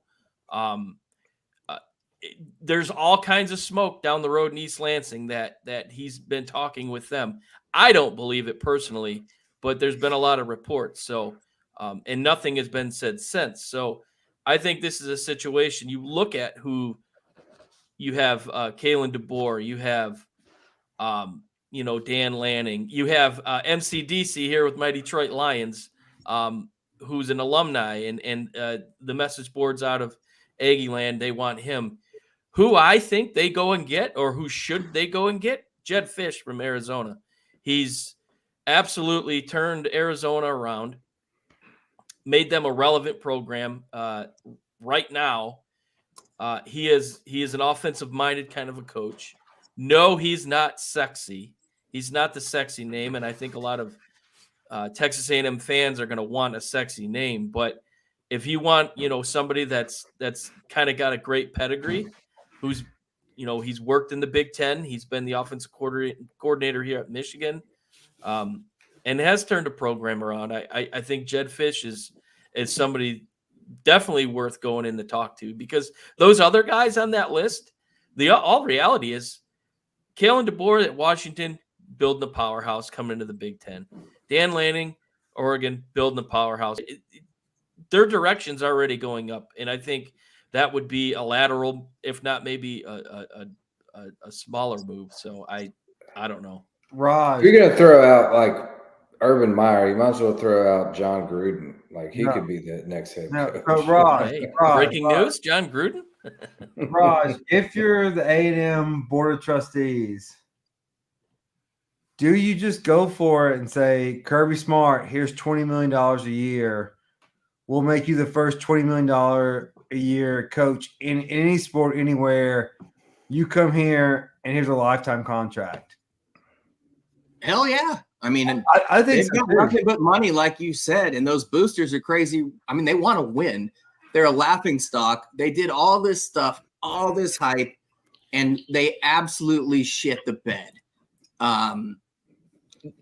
Speaker 1: there's all kinds of smoke down the road in East Lansing that he's been talking with them. I don't believe it personally, but there's been a lot of reports. So, and nothing has been said since. So I think this is a situation. You look at who you have, Kalen DeBoer, you have, Dan Lanning, you have MCDC here with my Detroit Lions, who's an alumni, and the message boards out of Aggie Land, they want him. Who I think they go and get, or who should they go and get? Jedd Fisch from Arizona. He's absolutely turned Arizona around, made them a relevant program. Right now, he is an offensive-minded kind of a coach. No, he's not sexy. He's not the sexy name, and I think a lot of Texas A&M fans are going to want a sexy name. But if you want, somebody that's kind of got a great pedigree, who's, he's worked in the Big Ten, he's been the offensive coordinator here at Michigan, and has turned a program around. I think Jedd Fisch is somebody definitely worth going in to talk to, because those other guys on that list, all reality is Kalen DeBoer at Washington building a powerhouse coming into the Big Ten. Dan Lanning, Oregon, building a powerhouse. Their direction's already going up, and I think that would be a lateral, if not maybe a smaller move. So I don't know.
Speaker 5: Raj,
Speaker 4: If you're gonna throw out like Urban Meyer, you might as well throw out John Gruden. Like he could be the next head coach.
Speaker 5: So Raj,
Speaker 1: Breaking news: John Gruden.
Speaker 5: Raj, if you're the A&M Board of Trustees, do you just go for it and say, Kirby Smart, here's $20 million a year. We'll make you the first $20 million a year coach in any sport, anywhere. You come here, and here's a lifetime contract.
Speaker 2: Hell yeah. I mean,
Speaker 5: I think
Speaker 2: they've got nothing but money, like you said, and those boosters are crazy. I mean, they want to win. They're a laughing stock. They did all this stuff, all this hype, and they absolutely shit the bed.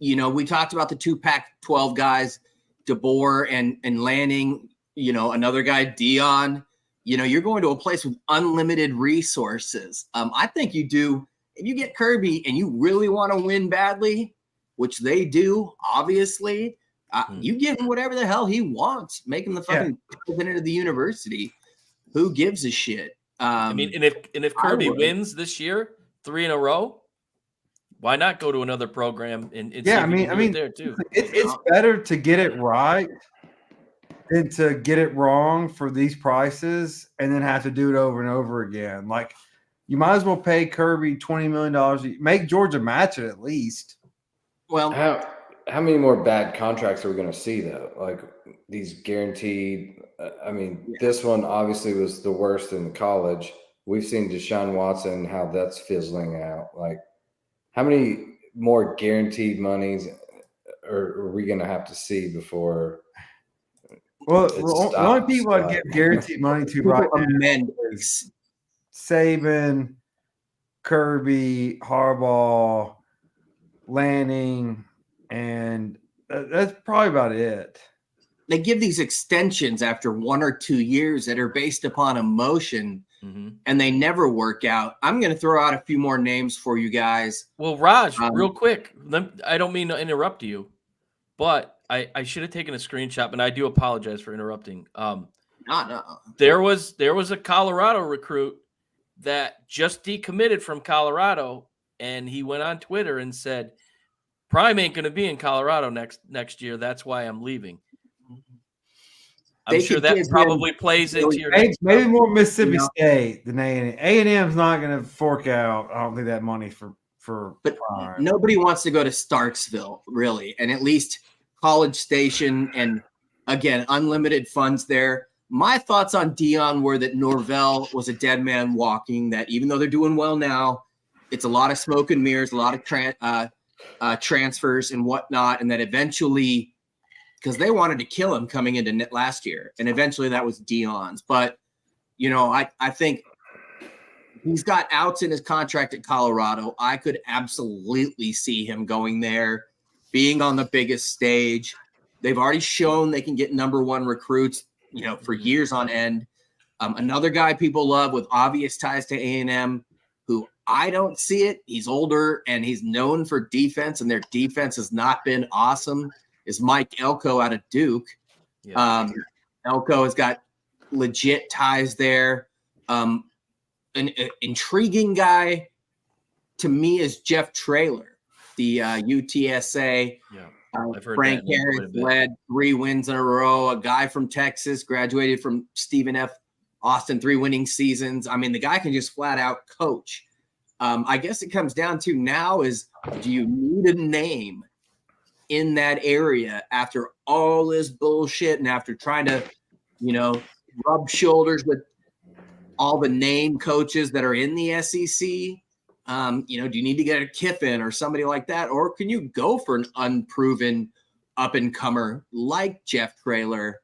Speaker 2: we talked about the 2 Pac-12 guys, DeBoer and Lanning, another guy, Dion. You're going to a place with unlimited resources. I think if you get Kirby and you really want to win badly, which they do, obviously, you give him whatever the hell he wants. Make him the fucking president of the university. Who gives a shit?
Speaker 1: And if Kirby wins this year, 3 in a row, why not go to another program and see if you can do it there too?
Speaker 5: It's better to get it right than to get it wrong for these prices and then have to do it over and over again. Like, you might as well pay Kirby $20 million. Make Georgia match it at least.
Speaker 2: Well,
Speaker 4: how many more bad contracts are we going to see though? Like these guaranteed. This one obviously was the worst in college. We've seen Deshaun Watson, how that's fizzling out. Like, how many more guaranteed monies are we going to have to see before?
Speaker 5: Well, the only people I'd give guaranteed money to right now is Saban, Kirby, Harbaugh, Lanning, and that's probably about it.
Speaker 2: They give these extensions after 1 or 2 years that are based upon emotion, and they never work out. I'm going to throw out a few more names for you guys.
Speaker 1: Well, Raj, real quick, I don't mean to interrupt you, but I should have taken a screenshot, and I do apologize for interrupting.
Speaker 2: No.
Speaker 1: There was a Colorado recruit that just decommitted from Colorado, and he went on Twitter and said, Prime ain't going to be in Colorado next year. That's why I'm leaving. I'm sure that probably plays into your
Speaker 5: maybe more Mississippi State than A&M. A&M's not going to fork out, I don't think, that money for Prime.
Speaker 2: Nobody wants to go to Starksville, really, and at least College Station, and again, unlimited funds there. My thoughts on Dion were that Norvell was a dead man walking, that even though they're doing well now, it's a lot of smoke and mirrors, a lot of transfers and whatnot, and that eventually, because they wanted to kill him coming into last year, and eventually that was Dion's. But, I think he's got outs in his contract at Colorado. I could absolutely see him going there, being on the biggest stage. They've already shown they can get number 1 recruits, for years on end. Another guy people love with obvious ties to A&M, who I don't see it. He's older and he's known for defense, and their defense has not been awesome, is Mike Elko out of Duke. Yeah. Elko has got legit ties there. An intriguing guy to me is Jeff Traylor, the UTSA. Yeah. Frank Harris led 3 wins in a row. A guy from Texas, graduated from Stephen F. Austin, 3 winning seasons. The guy can just flat out coach. I guess it comes down to now is, do you need a name in that area after all this bullshit and after trying to, rub shoulders with all the name coaches that are in the SEC? Do you need to get a Kiffin or somebody like that? Or can you go for an unproven up-and-comer like Jeff Traylor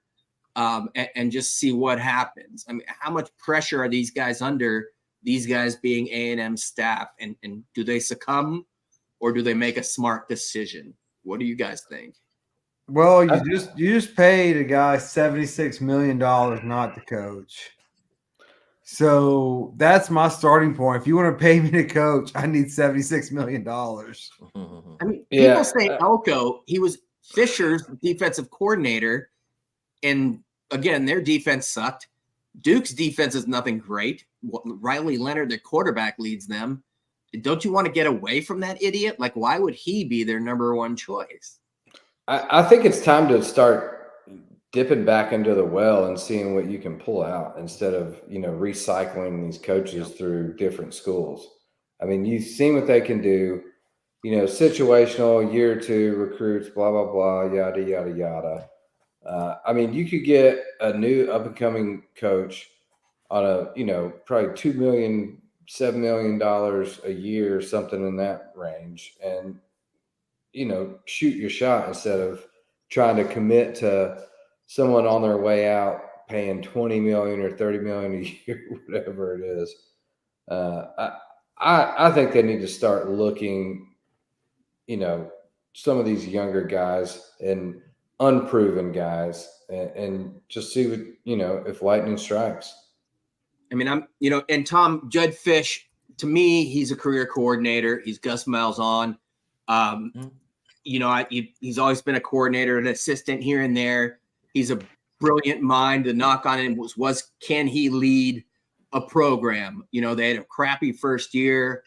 Speaker 2: and just see what happens? How much pressure are these guys under, these guys being A&M staff? And do they succumb, or do they make a smart decision? What do you guys think?
Speaker 5: Well, you just paid a guy $76 million not to coach. So that's my starting point. If you want to pay me to coach, I need $76 million.
Speaker 2: People say Elko, he was Fisher's defensive coordinator. And again, their defense sucked. Duke's defense is nothing great. Riley Leonard, their quarterback, leads them. Don't you want to get away from that idiot? Like, why would he be their number 1 choice?
Speaker 4: I think it's time to start dipping back into the well and seeing what you can pull out instead of, recycling these coaches through different schools. You've seen what they can do, situational, year 2 recruits, blah, blah, blah, yada, yada, yada. You could get a new up and coming coach on a, probably $2 million, $7 million a year, something in that range, and, shoot your shot instead of trying to commit to someone on their way out paying $20 million or $30 million a year, whatever it is. I think they need to start looking, some of these younger guys and unproven guys and just see what, if lightning strikes.
Speaker 2: I mean, and Tom, Judd Fish, to me, he's a career coordinator. He's Gus Malzahn. He's always been a coordinator, an assistant here and there. He's a brilliant mind. The knock on him was can he lead a program? They had a crappy first year,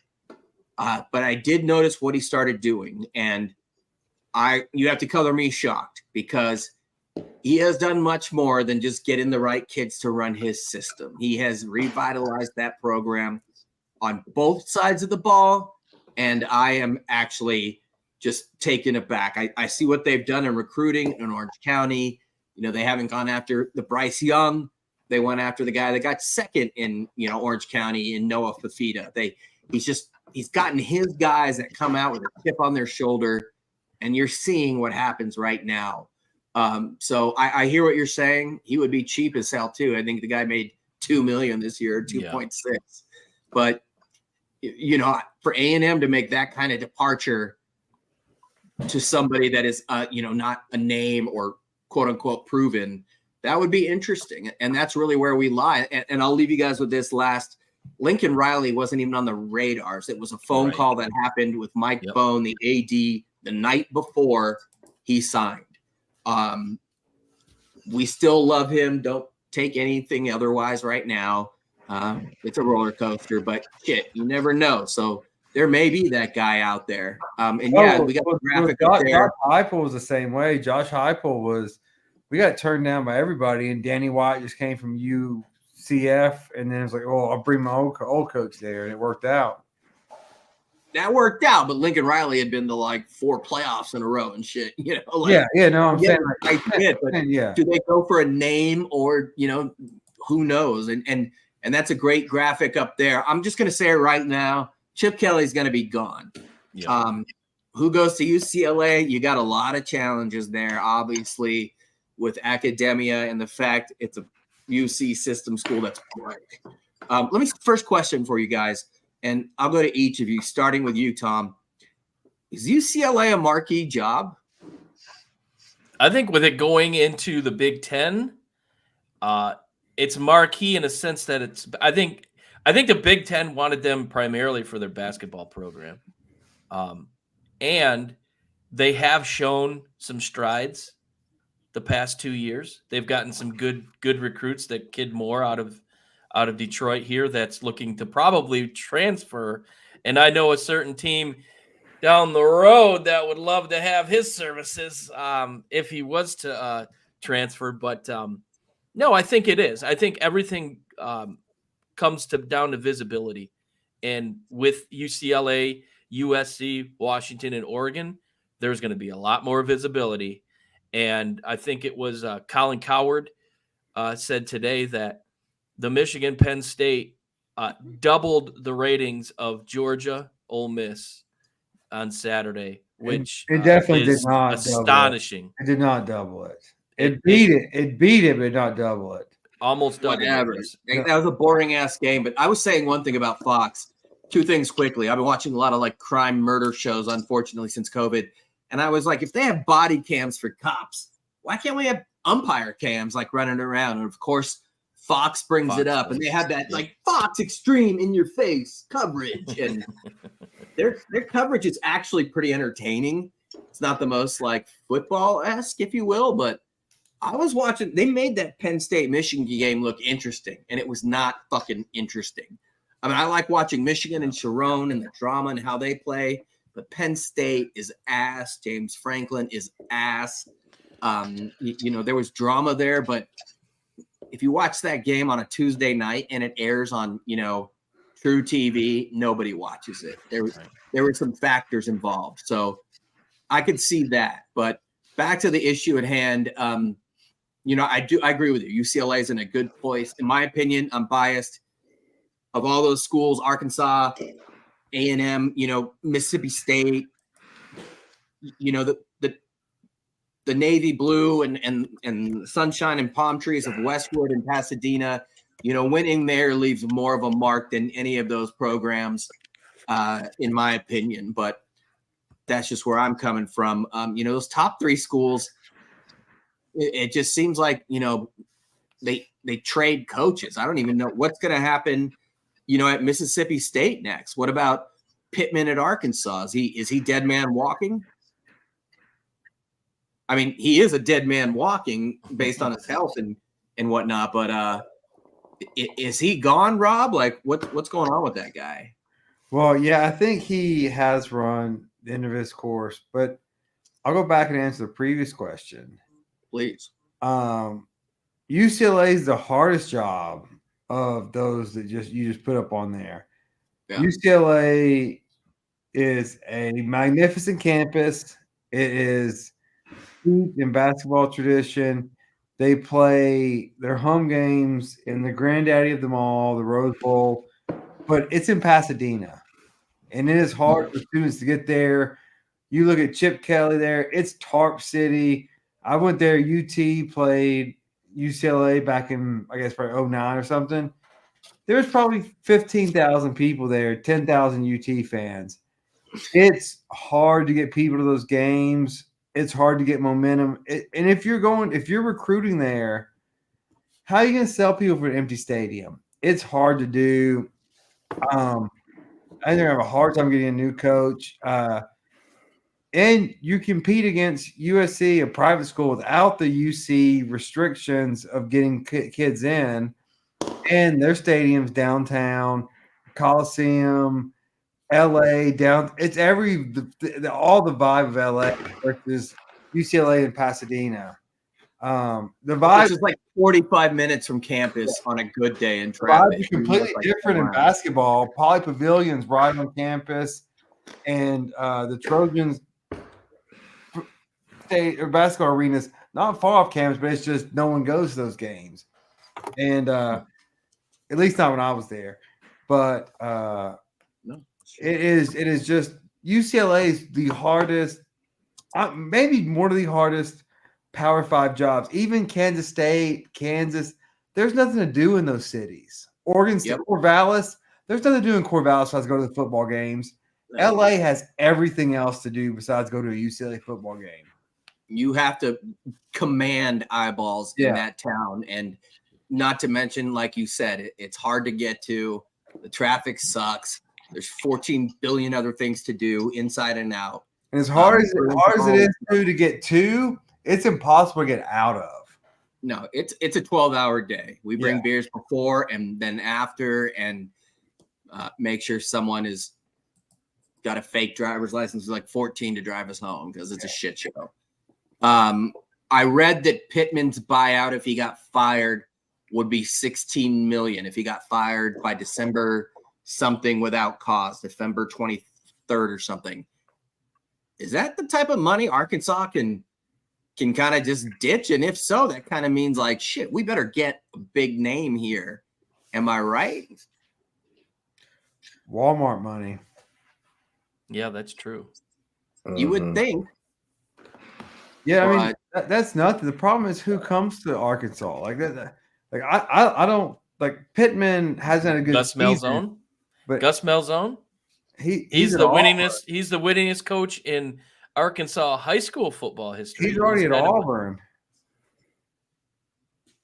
Speaker 2: but I did notice what he started doing, and you have to color me shocked because he has done much more than just getting the right kids to run his system. He has revitalized that program on both sides of the ball, and I am actually just taken aback. I see what they've done in recruiting in Orange County. They haven't gone after the Bryce Young. They went after the guy that got second in, Orange County in Noah Fafita. He's gotten his guys that come out with a chip on their shoulder, and you're seeing what happens right now. So I hear what you're saying. He would be cheap as hell too. I think the guy made $2 million this year, 2.6. But for A&M to make that kind of departure to somebody that is not a name or quote unquote proven, that would be interesting. And that's really where we lie. And I'll leave you guys with this last. Lincoln Riley wasn't even on the radars. It was a phone call that happened with Mike Bone, the AD, the night before he signed. We still love him. Don't take anything otherwise right now. It's a roller coaster, but shit, you never know. So there may be that guy out there. We got the graphic up there.
Speaker 5: Josh Heupel was the same way. Josh Heupel we got turned down by everybody, and Danny White just came from UCF, and then it was like, oh, I'll bring my old coach there, and it worked out.
Speaker 2: That worked out, but Lincoln Riley had been to like 4 playoffs in a row and shit.
Speaker 5: No, I'm saying,
Speaker 2: do they go for a name or who knows? And that's a great graphic up there. I'm just gonna say it right now. Chip Kelly's gonna be gone. Yeah. Who goes to UCLA? You got a lot of challenges there, obviously, with academia and the fact it's a UC system school that's great. Let me first question for you guys. And I'll go to each of you, starting with you, Tom. Is UCLA a marquee job?
Speaker 1: I think with it going into the Big Ten, it's marquee in a sense that I think the Big Ten wanted them primarily for their basketball program. And they have shown some strides the past 2 years. They've gotten some good recruits. That Kid Moore out of Detroit here that's looking to probably transfer. And I know a certain team down the road that would love to have his services if he was to transfer. But no, I think it is. I think everything comes down to visibility. And with UCLA, USC, Washington, and Oregon, there's going to be a lot more visibility. And I think it was Colin Coward said today that the Michigan Penn State doubled the ratings of Georgia Ole Miss on Saturday, which
Speaker 5: it definitely
Speaker 1: is
Speaker 5: did not
Speaker 1: astonishing.
Speaker 5: It did not double it. It beat it, but not double it.
Speaker 1: Almost double.
Speaker 2: Whatever. That was a boring ass game. But I was saying one thing about Fox. 2 things quickly. I've been watching a lot of like crime murder shows, unfortunately, since COVID. And I was like, if they have body cams for cops, why can't we have umpire cams like running around? And of course, Fox brings it up, and they have that like Fox extreme in your face coverage, and their coverage is actually pretty entertaining. It's not the most like football-esque, if you will, but I was watching. They made that Penn State Michigan game look interesting, and it was not fucking interesting. I mean, I like watching Michigan and Sharon and the drama and how they play, but Penn State is ass. James Franklin is ass. There was drama there, but if you watch that game on a Tuesday night and it airs on, True TV, nobody watches it. There were some factors involved. So I could see that. But back to the issue at hand, I agree with you. UCLA is in a good place. In my opinion, I'm biased. Of all those schools, Arkansas, A&M, Mississippi State, the navy blue and sunshine and palm trees of Westwood and Pasadena, winning there leaves more of a mark than any of those programs, in my opinion. But that's just where I'm coming from. Those top 3 schools, it just seems like, they trade coaches. I don't even know what's going to happen, at Mississippi State next. What about Pittman at Arkansas? Is he dead man walking? I mean, he is a dead man walking based on his health and whatnot, but is he gone, Rob? Like what's going on with that guy?
Speaker 5: Well, yeah, I think he has run the end of his course, but I'll go back and answer the previous question.
Speaker 2: Please.
Speaker 5: UCLA is the hardest job of those that you just put up on there. Yeah. UCLA is a magnificent campus. It is deep in basketball tradition. They play their home games in the granddaddy of them all, the Rose Bowl, but it's in Pasadena, and it is hard for students to get there. You look at Chip Kelly there; it's Tarp City. I went there. UT played UCLA back in, I guess, probably 2009 or something. There's probably 15,000 people there, 10,000 UT fans. It's hard to get people to those games. It's hard to get momentum. And if you're recruiting there, how are you going to sell people for an empty stadium? It's hard to do. I think they're going to have a hard time getting a new coach. And you compete against USC, a private school, without the UC restrictions of getting kids in, and their stadiums downtown, Coliseum, LA, down. It's all the vibe of LA versus UCLA and Pasadena. The vibe
Speaker 2: is like 45 minutes from campus on a good day in traffic.
Speaker 5: The vibe is completely different in basketball. Poly Pavilion's right on campus, and the Trojans basketball arenas not far off campus, but it's just no one goes to those games, and at least not when I was there. But it is just UCLA is the hardest, maybe one of the hardest Power 5 jobs. Even Kansas State, Kansas, there's nothing to do in those cities. Oregon State, Corvallis, there's nothing to do in Corvallis besides go to the football games. LA has everything else to do besides go to a UCLA football game.
Speaker 2: You have to command eyeballs in that town. And not to mention, like you said, it's hard to get to. The traffic sucks. There's 14 billion other things to do inside and out.
Speaker 5: And as hard as it is to get to, it's impossible to get out of.
Speaker 2: No, it's a 12-hour day. We bring beers before and then after, and make sure someone is got a fake driver's license, like 14, to drive us home because it's a shit show. I read that Pittman's buyout, if he got fired, would be $16 million if he got fired by December something without cause, December 23rd or something. Is that the type of money Arkansas can kind of just ditch? And if so, that kind of means like, shit, we better get a big name here. Am I right?
Speaker 5: Walmart money.
Speaker 1: Yeah, that's true.
Speaker 2: You would think.
Speaker 5: Yeah, I mean, that's nothing. The problem is who comes to Arkansas like that. Like I don't like Pittman hasn't had a good
Speaker 1: Gus Malzahn.
Speaker 5: But
Speaker 1: Gus Malzahn. He's the winningest. He's the winningest coach in Arkansas high school football history.
Speaker 5: He's already at Auburn.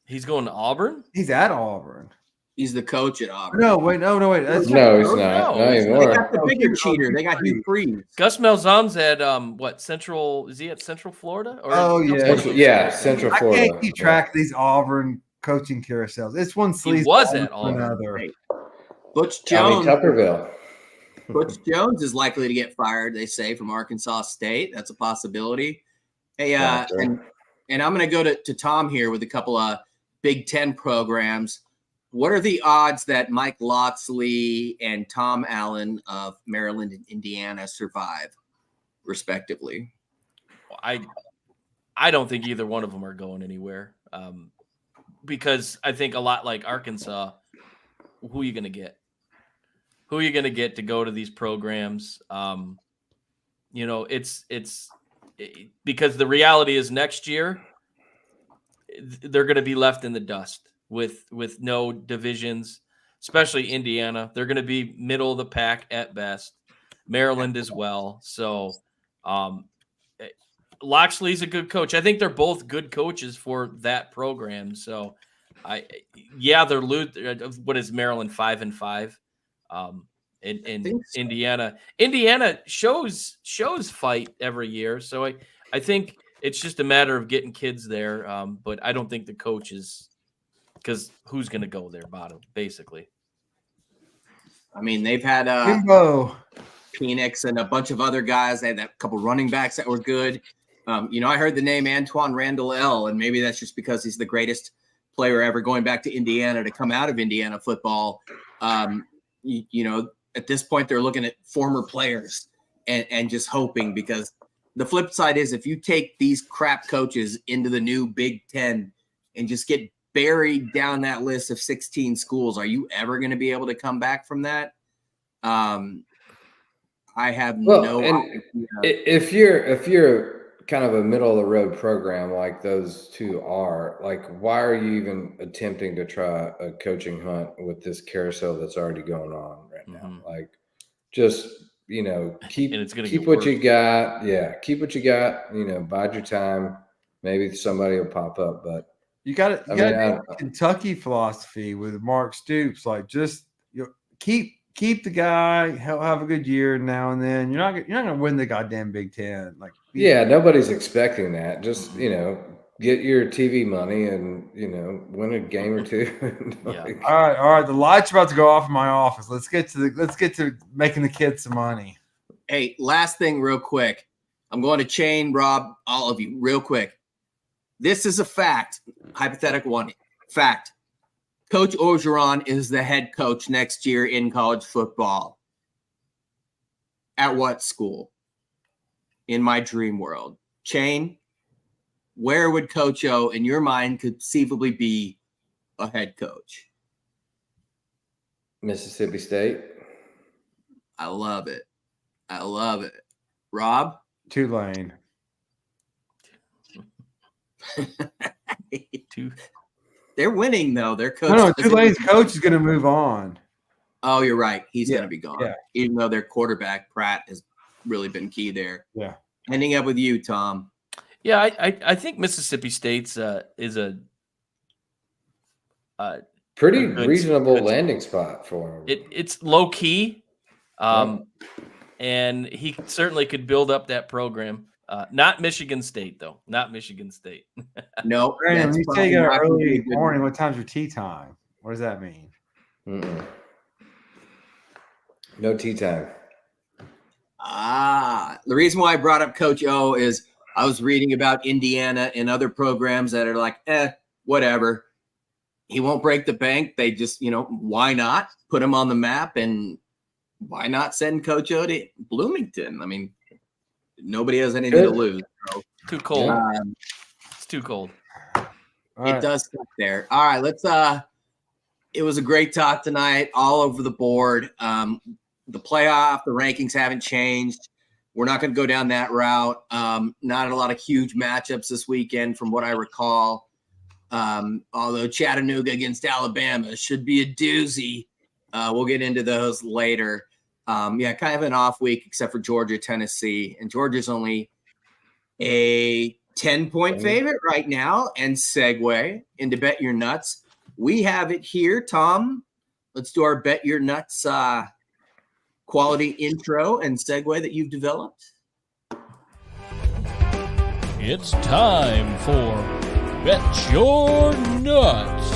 Speaker 1: He's going to Auburn.
Speaker 5: He's at Auburn.
Speaker 2: He's the coach at Auburn.
Speaker 5: No, wait. That's
Speaker 4: no, he's not. Not anymore.
Speaker 2: They got the bigger cheater. They got Hugh Freeze.
Speaker 1: Gus Malzahn's at what Central? Is he at Central Florida?
Speaker 4: Central Florida.
Speaker 5: I can't keep track of these Auburn coaching carousels. It's one sleaze.
Speaker 1: He was at Auburn.
Speaker 5: Another.
Speaker 2: Butch Jones.
Speaker 4: Tuckerville.
Speaker 2: Butch Jones is likely to get fired, they say, from Arkansas State. That's a possibility. Hey, and I'm going to go to Tom here with a couple of Big Ten programs. What are the odds that Mike Locksley and Tom Allen of Maryland and Indiana survive, respectively?
Speaker 1: I don't think either one of them are going anywhere, because I think a lot like Arkansas, who are you going to get? Who are you going to get to go to these programs? It's because the reality is next year they're going to be left in the dust with no divisions, especially Indiana. They're going to be middle of the pack at best. Maryland as well. So Loxley's a good coach. I think they're both good coaches for that program. So, they're what is Maryland 5-5? In Indiana. Indiana shows fight every year. So I think it's just a matter of getting kids there. But I don't think the coach is, because who's going to go there, basically.
Speaker 2: I mean, they've had
Speaker 5: Jimbo,
Speaker 2: Phoenix and a bunch of other guys. They had a couple running backs that were good. I heard the name Antoine Randall L, and maybe that's just because he's the greatest player ever going back to Indiana to come out of Indiana football. At this point, they're looking at former players and just hoping, because the flip side is, if you take these crap coaches into the new Big Ten and just get buried down that list of 16 schools, are you ever going to be able to come back from that? I have no idea.
Speaker 4: If you're kind of a middle of the road program like those two are, like, why are you even attempting to try a coaching hunt with this carousel that's already going on right now? Like, just, keep what you got. Yeah. Keep what you got, bide your time. Maybe somebody will pop up, but
Speaker 5: you got Kentucky philosophy with Mark Stoops. Like, just keep the guy. He'll have a good year now and then. You're not going to win the goddamn Big Ten. Like,
Speaker 4: nobody's expecting that. Just, get your TV money and, win a game or two.
Speaker 5: All right. The lights are about to go off in my office. Let's get to making the kids some money.
Speaker 2: Hey, last thing real quick. I'm going to chain Rob, all of you, real quick. This is a fact. Hypothetical one. Fact. Coach Orgeron is the head coach next year in college football. At what school? In my dream world. Chain, where would Coach O, in your mind, conceivably be a head coach?
Speaker 4: Mississippi State.
Speaker 2: I love it. Rob?
Speaker 5: Tulane.
Speaker 2: They're winning, though. Their coach.
Speaker 5: No, Tulane's coach is going to move on.
Speaker 2: Oh, you're right. He's going to be gone.
Speaker 5: Yeah.
Speaker 2: Even though their quarterback, Pratt, has really been key there.
Speaker 5: Yeah.
Speaker 2: Ending up with you, Tom.
Speaker 1: Yeah, I think Mississippi State's is a
Speaker 4: pretty reasonable landing spot for him.
Speaker 1: It's low key, and he certainly could build up that program. Not Michigan State, though. Not Michigan State.
Speaker 2: No.
Speaker 5: Brandon, when you say you got early morning, what time's your tea time? What does that mean?
Speaker 4: No tea time.
Speaker 2: The reason why I brought up Coach O is I was reading about Indiana and other programs that are like, whatever. He won't break the bank. They just, why not put him on the map, and why not send Coach O to Bloomington? I mean, nobody has anything to lose. So.
Speaker 1: Too cold. It's too cold.
Speaker 2: It does stuff there. All right, let's it was a great talk tonight, all over the board. The playoff, the rankings haven't changed. We're not going to go down that route. Not a lot of huge matchups this weekend from what I recall. Although Chattanooga against Alabama should be a doozy. We'll get into those later. Kind of an off week except for Georgia, Tennessee. And Georgia's only a 10-point favorite right now. And segue into Bet Your Nuts. We have it here, Tom. Let's do our Bet Your Nuts quality intro and segue that you've developed.
Speaker 1: It's time for Bet Your Nuts.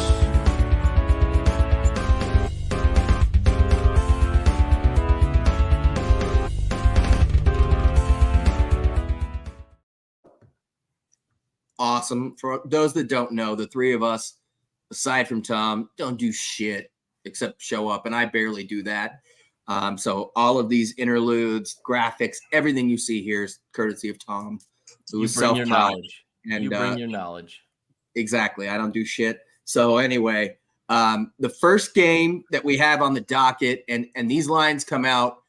Speaker 2: Awesome. For those that don't know, the three of us, aside from Tom, don't do shit except show up, and I barely do that. So all of these interludes, graphics, everything you see here is courtesy of Tom, who is
Speaker 1: self-taught.
Speaker 2: And
Speaker 1: you bring your knowledge.
Speaker 2: Exactly. I don't do shit. So anyway, the first game that we have on the docket, and these lines come out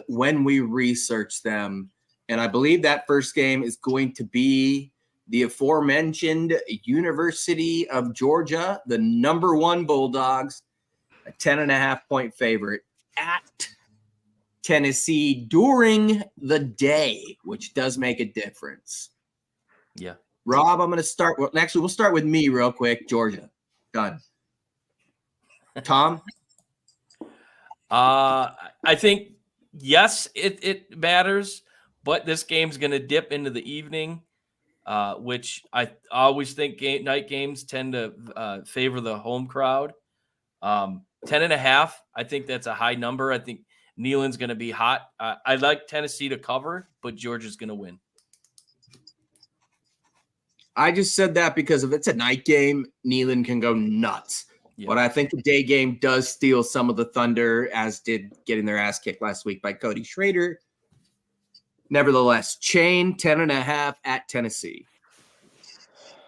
Speaker 2: when we research them. And I believe that first game is going to be the aforementioned University of Georgia, the number 1 Bulldogs, a 10.5-point favorite at Tennessee during the day, which does make a difference.
Speaker 1: Yeah.
Speaker 2: Rob, I'm going to start. Well, actually, we'll start with me real quick. Georgia. Done. Tom?
Speaker 1: I think, yes, it matters, but this game's going to dip into the evening, which I always think night games tend to favor the home crowd. 10.5, I think that's a high number. I think Neyland's going to be hot. I like Tennessee to cover, but Georgia's going to win.
Speaker 2: I just said that because if it's a night game, Neyland can go nuts. Yeah. But I think the day game does steal some of the thunder, as did getting their ass kicked last week by Cody Schrader. Nevertheless, Chain 10.5 at Tennessee.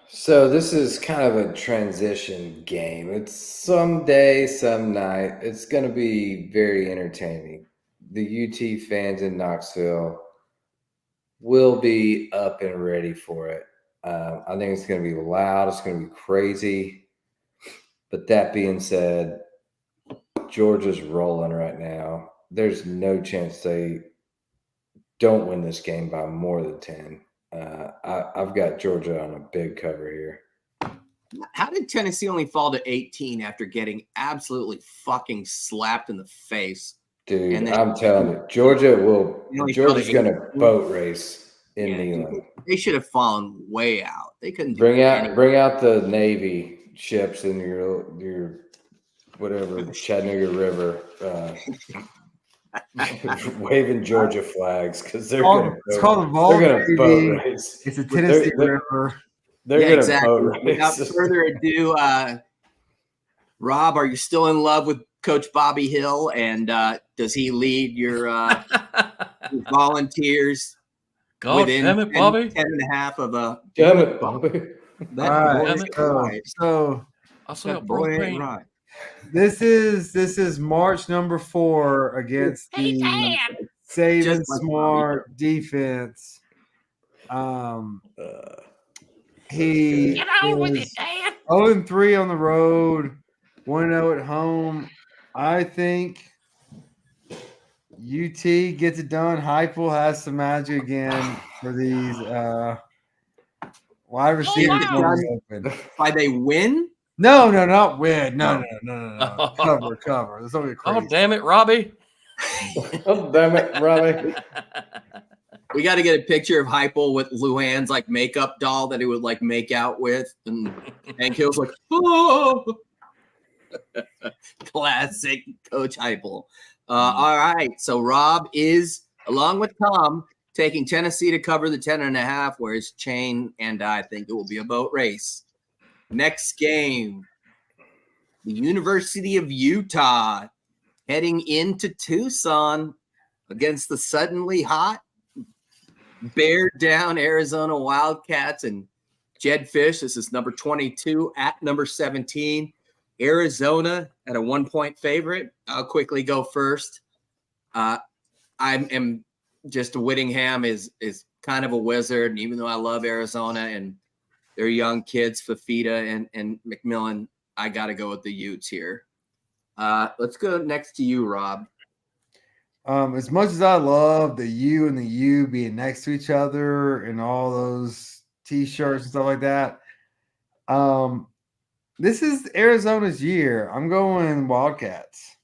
Speaker 4: So this is kind of a transition game. It's some day, some night. It's going to be very entertaining. The UT fans in Knoxville will be up and ready for it. I think it's going to be loud. It's going to be crazy. But that being said, Georgia's rolling right now. There's no chance they don't win this game by more than 10. I've got Georgia on a big cover here.
Speaker 2: How did Tennessee only fall to 18 after getting absolutely fucking slapped in the face?
Speaker 4: Dude, I'm telling you, Georgia's going to boat race in Neyland.
Speaker 2: They should have fallen way out. They couldn't
Speaker 4: bring out the Navy ships in your whatever Chattanooga River, waving Georgia flags because they're going to boat race.
Speaker 5: It's a Tennessee River.
Speaker 4: They're going to boat race.
Speaker 2: Without further ado, Rob, are you still in love with Coach Bobby Hill? And does he lead your Volunteers?
Speaker 1: God damn it, Bobby.
Speaker 2: 10.5 of a.
Speaker 4: Damn it, Bobby.
Speaker 5: So
Speaker 1: I saw a broke brain.
Speaker 2: Right.
Speaker 5: This is March number 4 against the Saban Smart defense. He
Speaker 1: Get on with it, Dad.
Speaker 5: 0-3 on the road, 1-0 at home. I think UT gets it done. Heupel has some magic again for these wide receivers.
Speaker 2: Why they win?
Speaker 5: No, not win. No. Cover. That's only crazy.
Speaker 1: Oh, damn it, Robbie.
Speaker 4: Oh, damn it, Robbie.
Speaker 2: We got to get a picture of Heupel with Luann's like makeup doll that he would like make out with, and Hank Hill's like, oh, classic Coach Heupel. All right, so Rob is, along with Tom, taking Tennessee to cover the 10.5, whereas Chain and I think it will be a boat race. Next game, the University of Utah heading into Tucson against the suddenly hot, bear down Arizona Wildcats and Jed Fish. This is number 22 at number 17. Arizona at a 1-point favorite. I'll quickly go first. I'm just Whittingham is kind of a wizard, and even though I love Arizona and their young kids, Fafita and McMillan, I got to go with the Utes here. Let's go next to you, Rob.
Speaker 5: As much as I love the U and the U being next to each other and all those T-shirts and stuff like that, this is Arizona's year. I'm going Wildcats.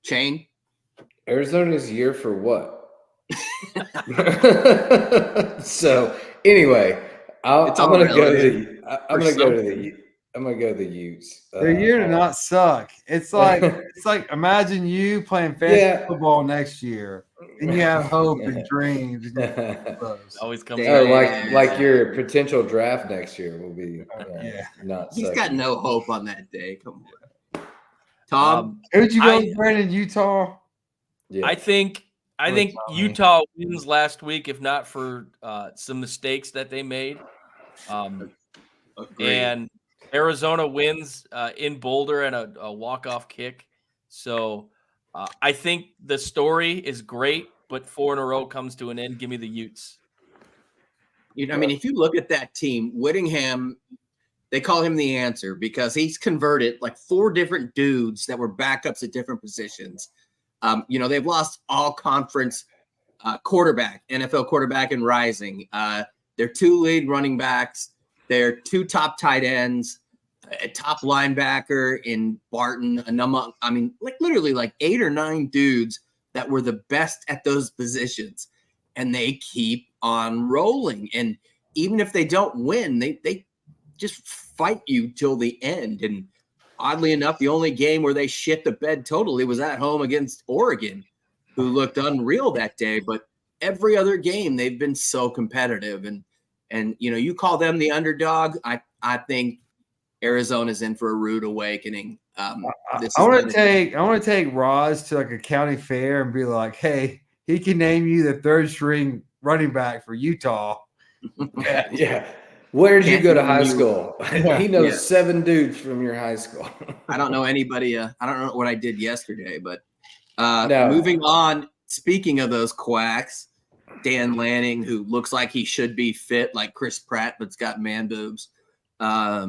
Speaker 2: Chain?
Speaker 4: Arizona's year for what? So anyway, I'm going to go to the Utes.
Speaker 5: Their year to not suck. It's like imagine you playing fantasy football next year, and you have hope and dreams.
Speaker 1: Always comes.
Speaker 4: Like your potential draft next year will be. Not.
Speaker 2: He's got no hope on that day. Come on, Tom.
Speaker 5: Who'd you go with, in Utah?
Speaker 1: Yeah. I think Utah wins last week, if not for some mistakes that they made. And Arizona wins in Boulder and a walk-off kick. So I think the story is great, but 4 in a row comes to an end. Give me the Utes.
Speaker 2: If you look at that team, Whittingham They call him the answer because he's converted like 4 different dudes that were backups at different positions. They've lost all conference quarterback, NFL quarterback and rising. Their 2 lead running backs, their 2 top tight ends, a top linebacker in Barton, literally like 8 or 9 dudes that were the best at those positions. And they keep on rolling. And even if they don't win, they just fight you till the end. And oddly enough, the only game where they shit the bed totally was at home against Oregon, who looked unreal that day. But every other game, they've been so competitive. And you call them the underdog. I think Arizona's in for a rude awakening.
Speaker 5: I want to take Roz to like a county fair and be like, hey, he can name you the 3rd string running back for Utah.
Speaker 4: Yeah. Where did you go to high school? He knows 7 dudes from your high school.
Speaker 2: I don't know anybody. I don't know what I did yesterday, but
Speaker 4: No.
Speaker 2: Moving on. Speaking of those quacks, Dan Lanning, who looks like he should be fit like Chris Pratt, but's got man boobs. I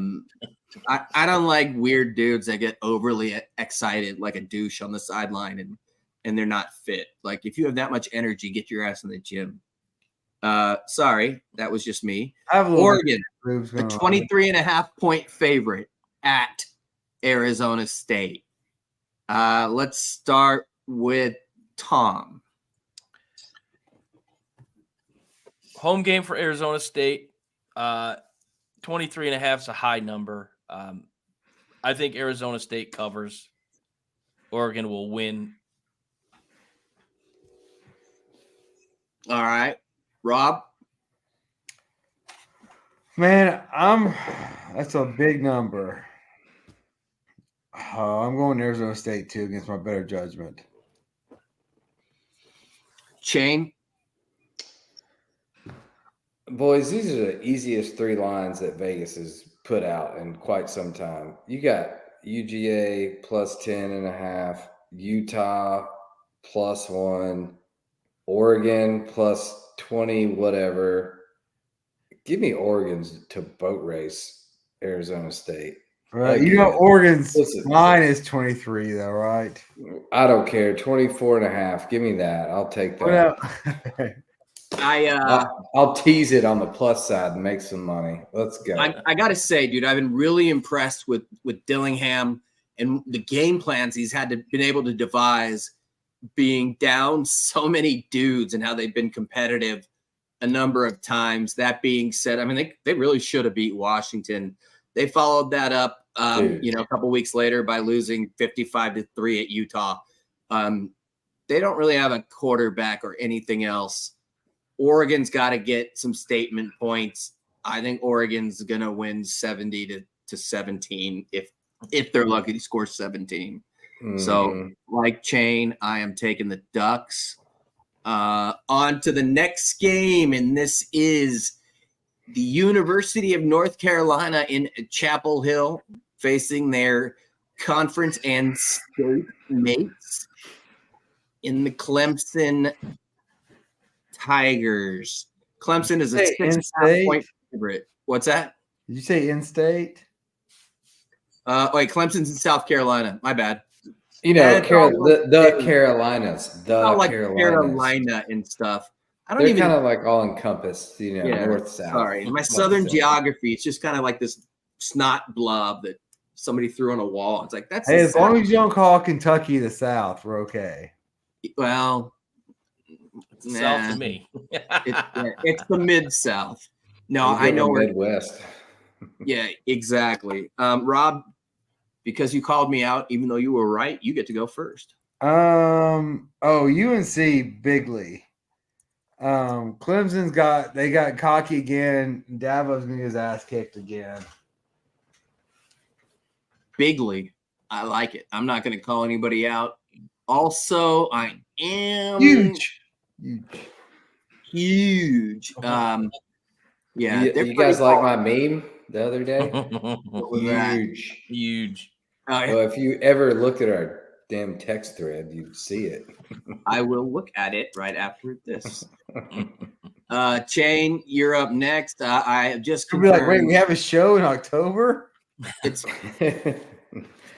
Speaker 2: don't like weird dudes that get overly excited like a douche on the sideline and they're not fit. Like if you have that much energy, get your ass in the gym. Sorry, that was just me. Oregon, a 23.5-point favorite at Arizona State. Let's start with Tom.
Speaker 1: Home game for Arizona State. 23.5 is a high number. I think Arizona State covers. Oregon will win.
Speaker 2: All right. Rob?
Speaker 5: Man, that's a big number. I'm going Arizona State too against my better judgment.
Speaker 2: Shane?
Speaker 4: Boys, these are the easiest 3 lines that Vegas has put out in quite some time. You got UGA plus 10.5, Utah plus 1, Oregon plus 20, whatever. Give me Oregon's to boat race Arizona State.
Speaker 5: Right. Oregon's line is 23 though, right?
Speaker 4: I don't care. 24.5. Give me that. I'll take that.
Speaker 5: Well,
Speaker 4: I'll tease it on the plus side and make some money. Let's go.
Speaker 2: I got to say, dude, I've been really impressed with Dillingham and the game plans he's been able to devise, being down so many dudes and how they've been competitive a number of times. That being said, I mean, they really should have beat Washington. They followed that up, a couple weeks later by losing 55-3 at Utah. They don't really have a quarterback or anything else. Oregon's got to get some statement points. I think Oregon's going to win 70-17 if they're lucky to score 17. Mm-hmm. So, like Chain, I am taking the Ducks. On to the next game, and this is the University of North Carolina in Chapel Hill facing their conference and state mates in the Clemson Tigers. Clemson is a 6.5-point favorite. What's that?
Speaker 5: Did you say in-state?
Speaker 2: Wait, Clemson's in South Carolina. My bad.
Speaker 4: The Carolinas.
Speaker 2: Carolina and stuff.
Speaker 4: They're kind of like all encompassed, north, south.
Speaker 2: Sorry. My southern geography, it's just kind of like this snot blob that somebody threw on a wall. It's like, that's
Speaker 5: as long as you don't call Kentucky the South, we're okay.
Speaker 2: Well,
Speaker 1: South to me.
Speaker 2: It's the Mid-South. No, I know where
Speaker 4: Midwest.
Speaker 2: Yeah, exactly. Rob, because you called me out, even though you were right, you get to go first.
Speaker 5: UNC Bigley. Clemson's got cocky again. Davo's gonna get his ass kicked again.
Speaker 2: Bigley, I like it. I'm not gonna call anybody out. Also, I am
Speaker 5: huge.
Speaker 2: Yeah,
Speaker 4: you guys like my meme the other day?
Speaker 1: Huge.
Speaker 4: Well, if you ever look at our damn text thread, you'd see it.
Speaker 2: I will look at it right after this. Chain, you're up next. I have just
Speaker 5: You'll be like, wait,
Speaker 2: confirmed
Speaker 5: we have a show in October?
Speaker 2: it's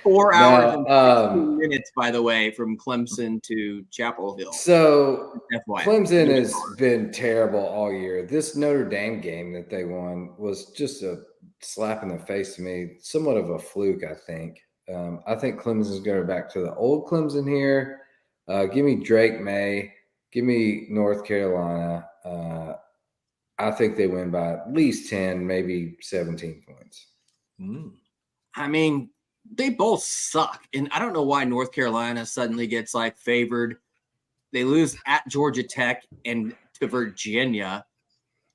Speaker 2: 4 hours and
Speaker 4: No,
Speaker 2: 16 minutes, by the way, from Clemson to Chapel Hill.
Speaker 4: So
Speaker 2: FYI.
Speaker 4: Clemson has been terrible all year. This Notre Dame game that they won was just a slap in the face to me, somewhat of a fluke, I think. I think Clemson's going back to the old Clemson here. Give me Drake May. Give me North Carolina. I think they win by at least 10, maybe 17 points.
Speaker 2: I mean, they both suck. And I don't know why North Carolina suddenly gets like favored. They lose at Georgia Tech and to Virginia.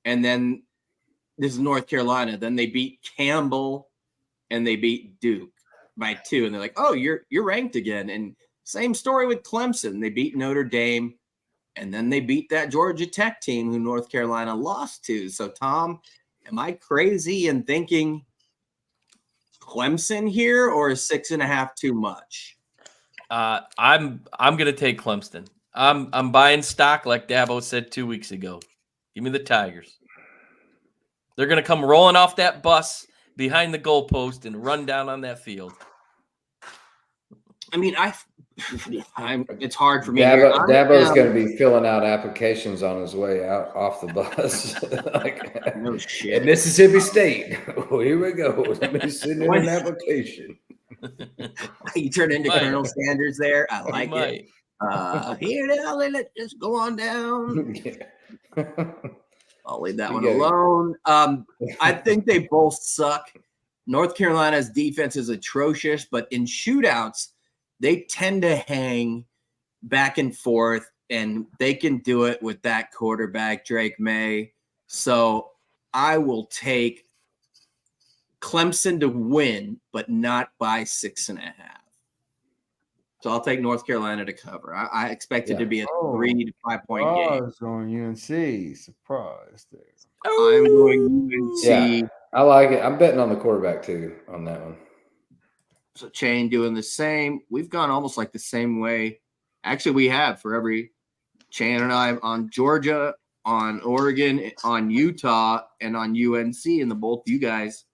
Speaker 2: And then this is North Carolina. Then they beat Campbell and they beat Duke by 2. And they're like, oh, you're ranked again. And same story with Clemson. They beat Notre Dame. And then they beat that Georgia Tech team who North Carolina lost to. So, Tom, am I crazy in thinking Clemson here, or is 6.5 too much?
Speaker 1: I'm gonna take Clemson. I'm buying stock like Dabo said 2 weeks ago. Give me the Tigers. They're gonna come rolling off that bus behind the goalpost and run down on that field.
Speaker 2: I mean, it's hard for me.
Speaker 4: Dabo's going to be filling out applications on his way out off the bus. Like,
Speaker 2: no shit.
Speaker 4: At Mississippi State. Oh, here we go. Let me send in an application.
Speaker 2: You turn into Colonel Sanders there. I like it.
Speaker 1: Might.
Speaker 2: Here now, let's just go on down.
Speaker 4: Yeah.
Speaker 2: I'll leave that one alone. I think they both suck. North Carolina's defense is atrocious, but in shootouts, they tend to hang back and forth, and they can do it with that quarterback, Drake May. So I will take Clemson to win, but not by 6.5. So I'll take North Carolina to cover. I expect it to be a 3 to 5 point game.
Speaker 5: I was going UNC. Surprise there.
Speaker 2: I'm going UNC.
Speaker 4: Yeah, I like it. I'm betting on the quarterback too on that one.
Speaker 2: So Chain doing the same. We've gone almost like the same way. Actually, we have for every Chain and I on Georgia, on Oregon, on Utah, and on UNC. And the both you guys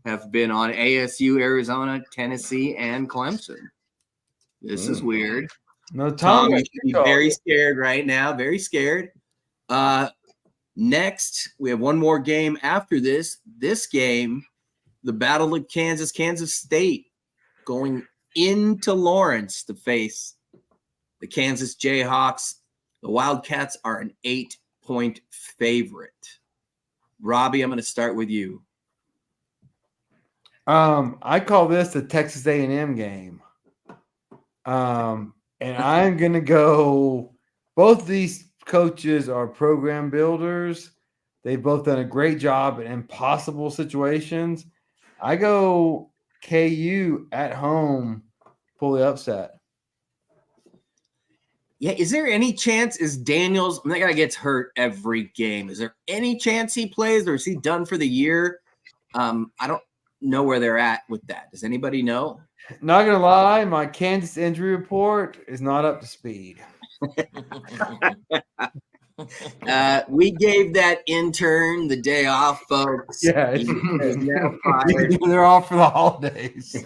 Speaker 2: have been on ASU, Arizona, Tennessee, and Clemson. This is weird.
Speaker 5: No,
Speaker 2: Tom, you should be very scared right now. Very scared. Next, we have one more game after this. This game, the Battle of Kansas State, going into Lawrence to face the Kansas Jayhawks. The Wildcats are an 8-point favorite. Robbie, I'm going to start with you.
Speaker 5: I call this the Texas A&M game. And I'm going to go – both these coaches are program builders. They've both done a great job in impossible situations. I go KU at home, pull the upset.
Speaker 2: Yeah, is there any chance Daniels – that guy gets hurt every game. Is there any chance he plays, or is he done for the year? I don't know where they're at with that. Does anybody know?
Speaker 5: Not going to lie, my Kansas injury report is not up to speed.
Speaker 2: We gave that intern the day off, folks.
Speaker 5: Yeah,
Speaker 2: Now fired.
Speaker 5: they're off for the holidays.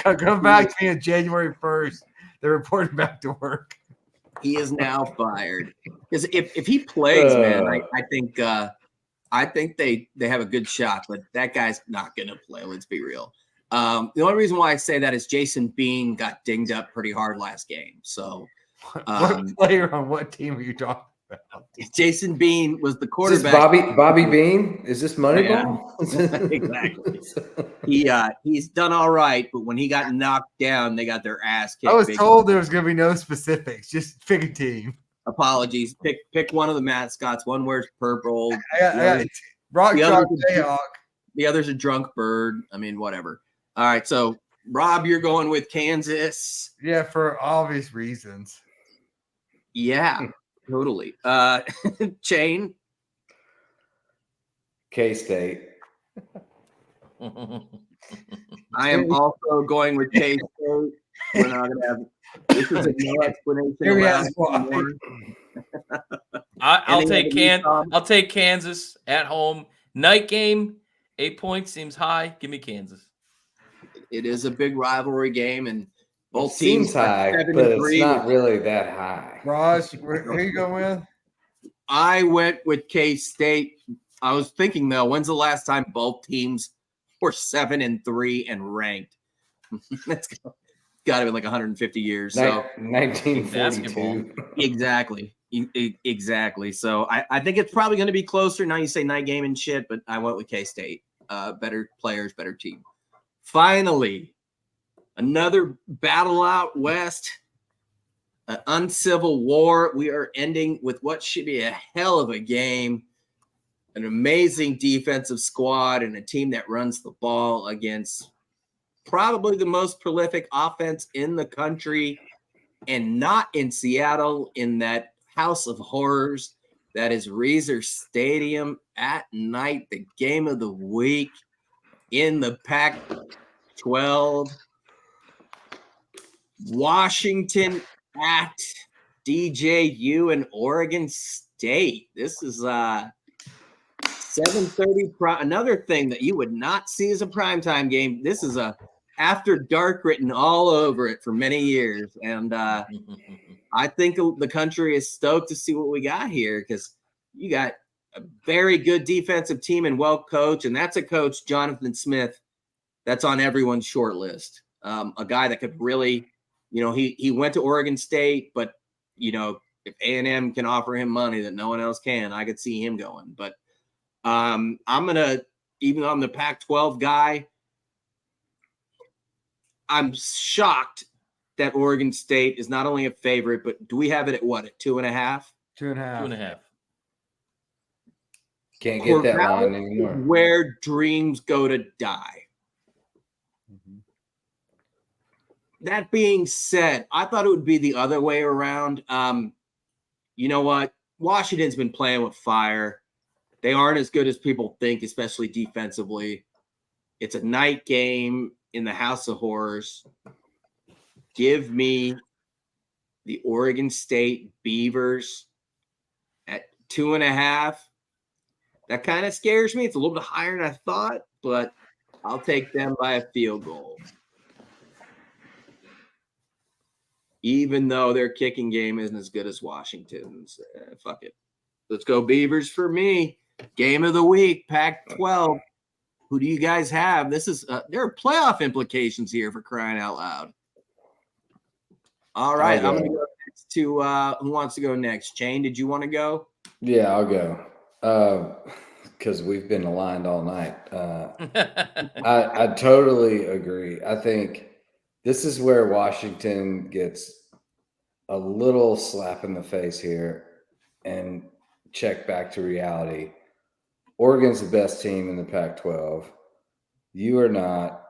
Speaker 5: Come back to me on January 1st. They're reporting back to work.
Speaker 2: He is now fired. Because if he plays, man, I think they have a good shot, but that guy's not going to play. Let's be real. The only reason why I say that is Jason Bean got dinged up pretty hard last game. So,
Speaker 5: what player on what team are you talking about?
Speaker 2: Jason Bean was the quarterback.
Speaker 4: Is this Bobby Bean? Is this Moneyball?
Speaker 2: Exactly. He's done all right, but when he got knocked down, they got their ass kicked.
Speaker 5: I was told there was going to be no specifics, just pick a team.
Speaker 2: Apologies. Pick one of the mascots. One wears purple.
Speaker 5: Rock Chalk Jayhawk.
Speaker 2: The other's a drunk bird. I mean, whatever. All right, so Rob, you're going with Kansas.
Speaker 5: Yeah, for obvious reasons.
Speaker 2: Yeah, totally. Chain.
Speaker 4: K-State.
Speaker 2: I am also going with K-State. We're not going to have – this is a no explanation.
Speaker 6: I'll take
Speaker 2: Tom?
Speaker 6: I'll take Kansas at home. Night game, 8 points seems high. Give me Kansas.
Speaker 2: It is a big rivalry game, and both
Speaker 4: It
Speaker 2: teams
Speaker 4: seems high,
Speaker 2: are 7-3.
Speaker 4: but it's not really that high.
Speaker 5: Raj, who you going with?
Speaker 2: I went with K-State. I was thinking though, when's the last time both teams were 7-3 and ranked? That's got to be like 150 years. So
Speaker 4: 1942.
Speaker 2: exactly. Exactly. So I think it's probably going to be closer. Now you say night game and shit, but I went with K-State. Better players, better team. Finally, another battle out west. An uncivil war. We are ending with what should be a hell of a game. An amazing defensive squad and a team that runs the ball against probably the most prolific offense in the country, and not in Seattle, in that house of horrors that is Reser Stadium at night, the game of the week in the Pac-12. Washington at DJU and Oregon State. This is 7:30. Another thing that you would not see as a primetime game. This is a after dark written all over it for many years. And I think the country is stoked to see what we got here, because you got a very good defensive team and well coached. And that's a coach, Jonathan Smith, that's on everyone's short list. A guy that could really, he went to Oregon State, but, if A&M can offer him money that no one else can, I could see him going. But I'm going to, even though I'm the Pac-12 guy, I'm shocked that Oregon State is not only a favorite, but do we have it at what, at 2.5?
Speaker 5: 2.5.
Speaker 6: 2.5.
Speaker 4: Can't get that line anymore.
Speaker 2: Where dreams go to die.
Speaker 5: Mm-hmm.
Speaker 2: That being said, I thought it would be the other way around. You know what? Washington's been playing with fire. They aren't as good as people think, especially defensively. It's a night game in the House of Horrors. Give me the Oregon State Beavers at 2.5. That kind of scares me. It's a little bit higher than I thought, but I'll take them by a field goal. Even though their kicking game isn't as good as Washington's. Fuck it. Let's go Beavers for me. Game of the week, Pac-12. Who do you guys have? This is there are playoff implications here, for crying out loud. All right, I'm going to go next to who wants to go next? Shane, did you want to go?
Speaker 4: Yeah, I'll go. Because we've been aligned all night. I totally agree. I think this is where Washington gets a little slap in the face here and check back to reality. Oregon's the best team in the Pac-12. You are not.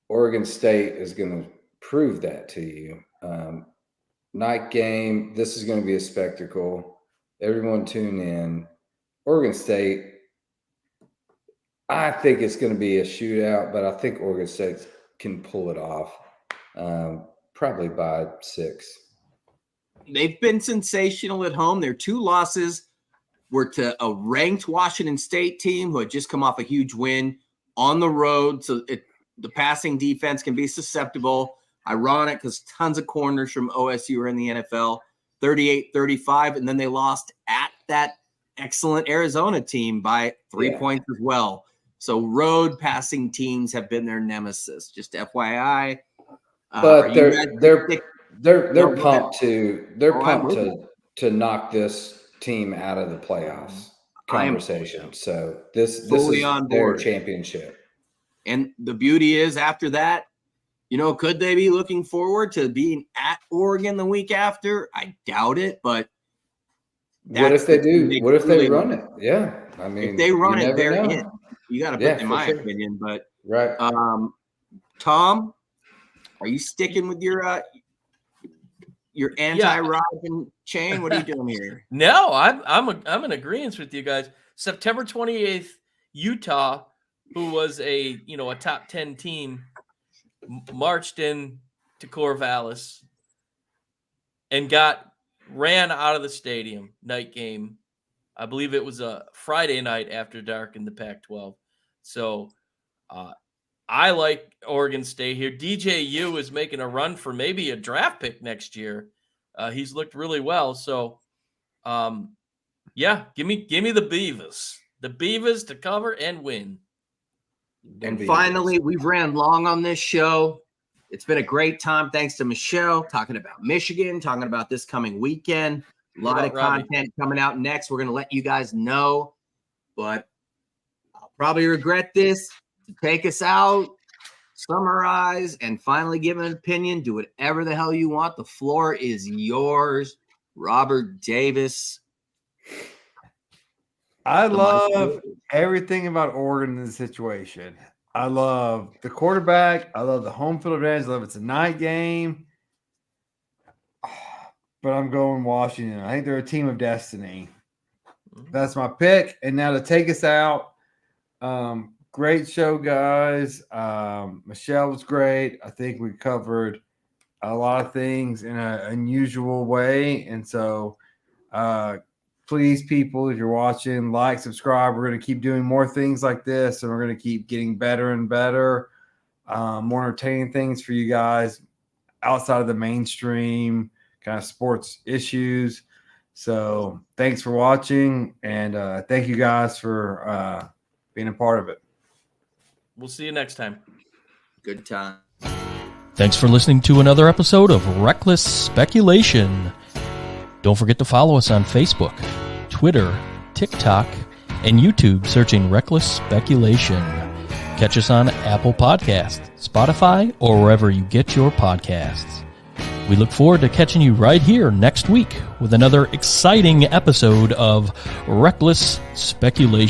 Speaker 4: Oregon State is going to prove that to you. Night game, this is going to be a spectacle. Everyone tune in. Oregon State, I think it's going to be a shootout, but I think Oregon State can pull it off, probably by 6.
Speaker 2: They've been sensational at home. Their 2 losses were to a ranked Washington State team who had just come off a huge win on the road. So the passing defense can be susceptible. Ironic, because tons of corners from OSU are in the NFL, 38-35, and then they lost at that excellent Arizona team by 3 points as well. So road passing teams have been their nemesis. Just FYI.
Speaker 4: But they're pumped to knock this team out of the playoffs conversation. So this is their championship.
Speaker 2: And the beauty is, after that, could they be looking forward to being at Oregon the week after? I doubt it, but
Speaker 4: what if they do? What if they run it? Yeah. I mean,
Speaker 2: if they run it, they're
Speaker 4: know.
Speaker 2: in. You got to put, in my opinion, but
Speaker 4: right.
Speaker 2: Tom, are you sticking with your anti-Rod and Chain? What are you doing here?
Speaker 6: No, I'm in agreement with you guys. September 28th, Utah, who was a top 10 team, marched in to Corvallis and ran out of the stadium. Night game, I believe it was a Friday night after dark in the Pac-12. So I like Oregon State here. DJU is making a run for maybe a draft pick next year. He's looked really well. So, yeah, give me the Beavers. The Beavers to cover and win.
Speaker 2: And finally, we've ran long on this show. It's been a great time. Thanks to Michelle, talking about Michigan, talking about this coming weekend. A lot of content coming out next. We're going to let you guys know, but I'll probably regret this. To take us out, summarize, and finally give an opinion. Do whatever the hell you want. The floor is yours, Robert Davis.
Speaker 5: I love everything about Oregon in this situation. I love the quarterback. I love the home field advantage. I love it's a night game. But I'm going Washington. I think they're a team of destiny. That's my pick. And now to take us out, great show, guys. Michelle was great. I think we covered a lot of things in an unusual way. And so please, people, if you're watching, like, subscribe. We're going to keep doing more things like this, and we're going to keep getting better and better, more entertaining things for you guys outside of the mainstream kind of sports issues. So thanks for watching, and thank you guys for being a part of it.
Speaker 6: We'll see you next time.
Speaker 2: Good time.
Speaker 1: Thanks for listening to another episode of Reckless Speculation. Don't forget to follow us on Facebook, Twitter, TikTok, and YouTube searching Reckless Speculation. Catch us on Apple Podcasts, Spotify, or wherever you get your podcasts. We look forward to catching you right here next week with another exciting episode of Reckless Speculation.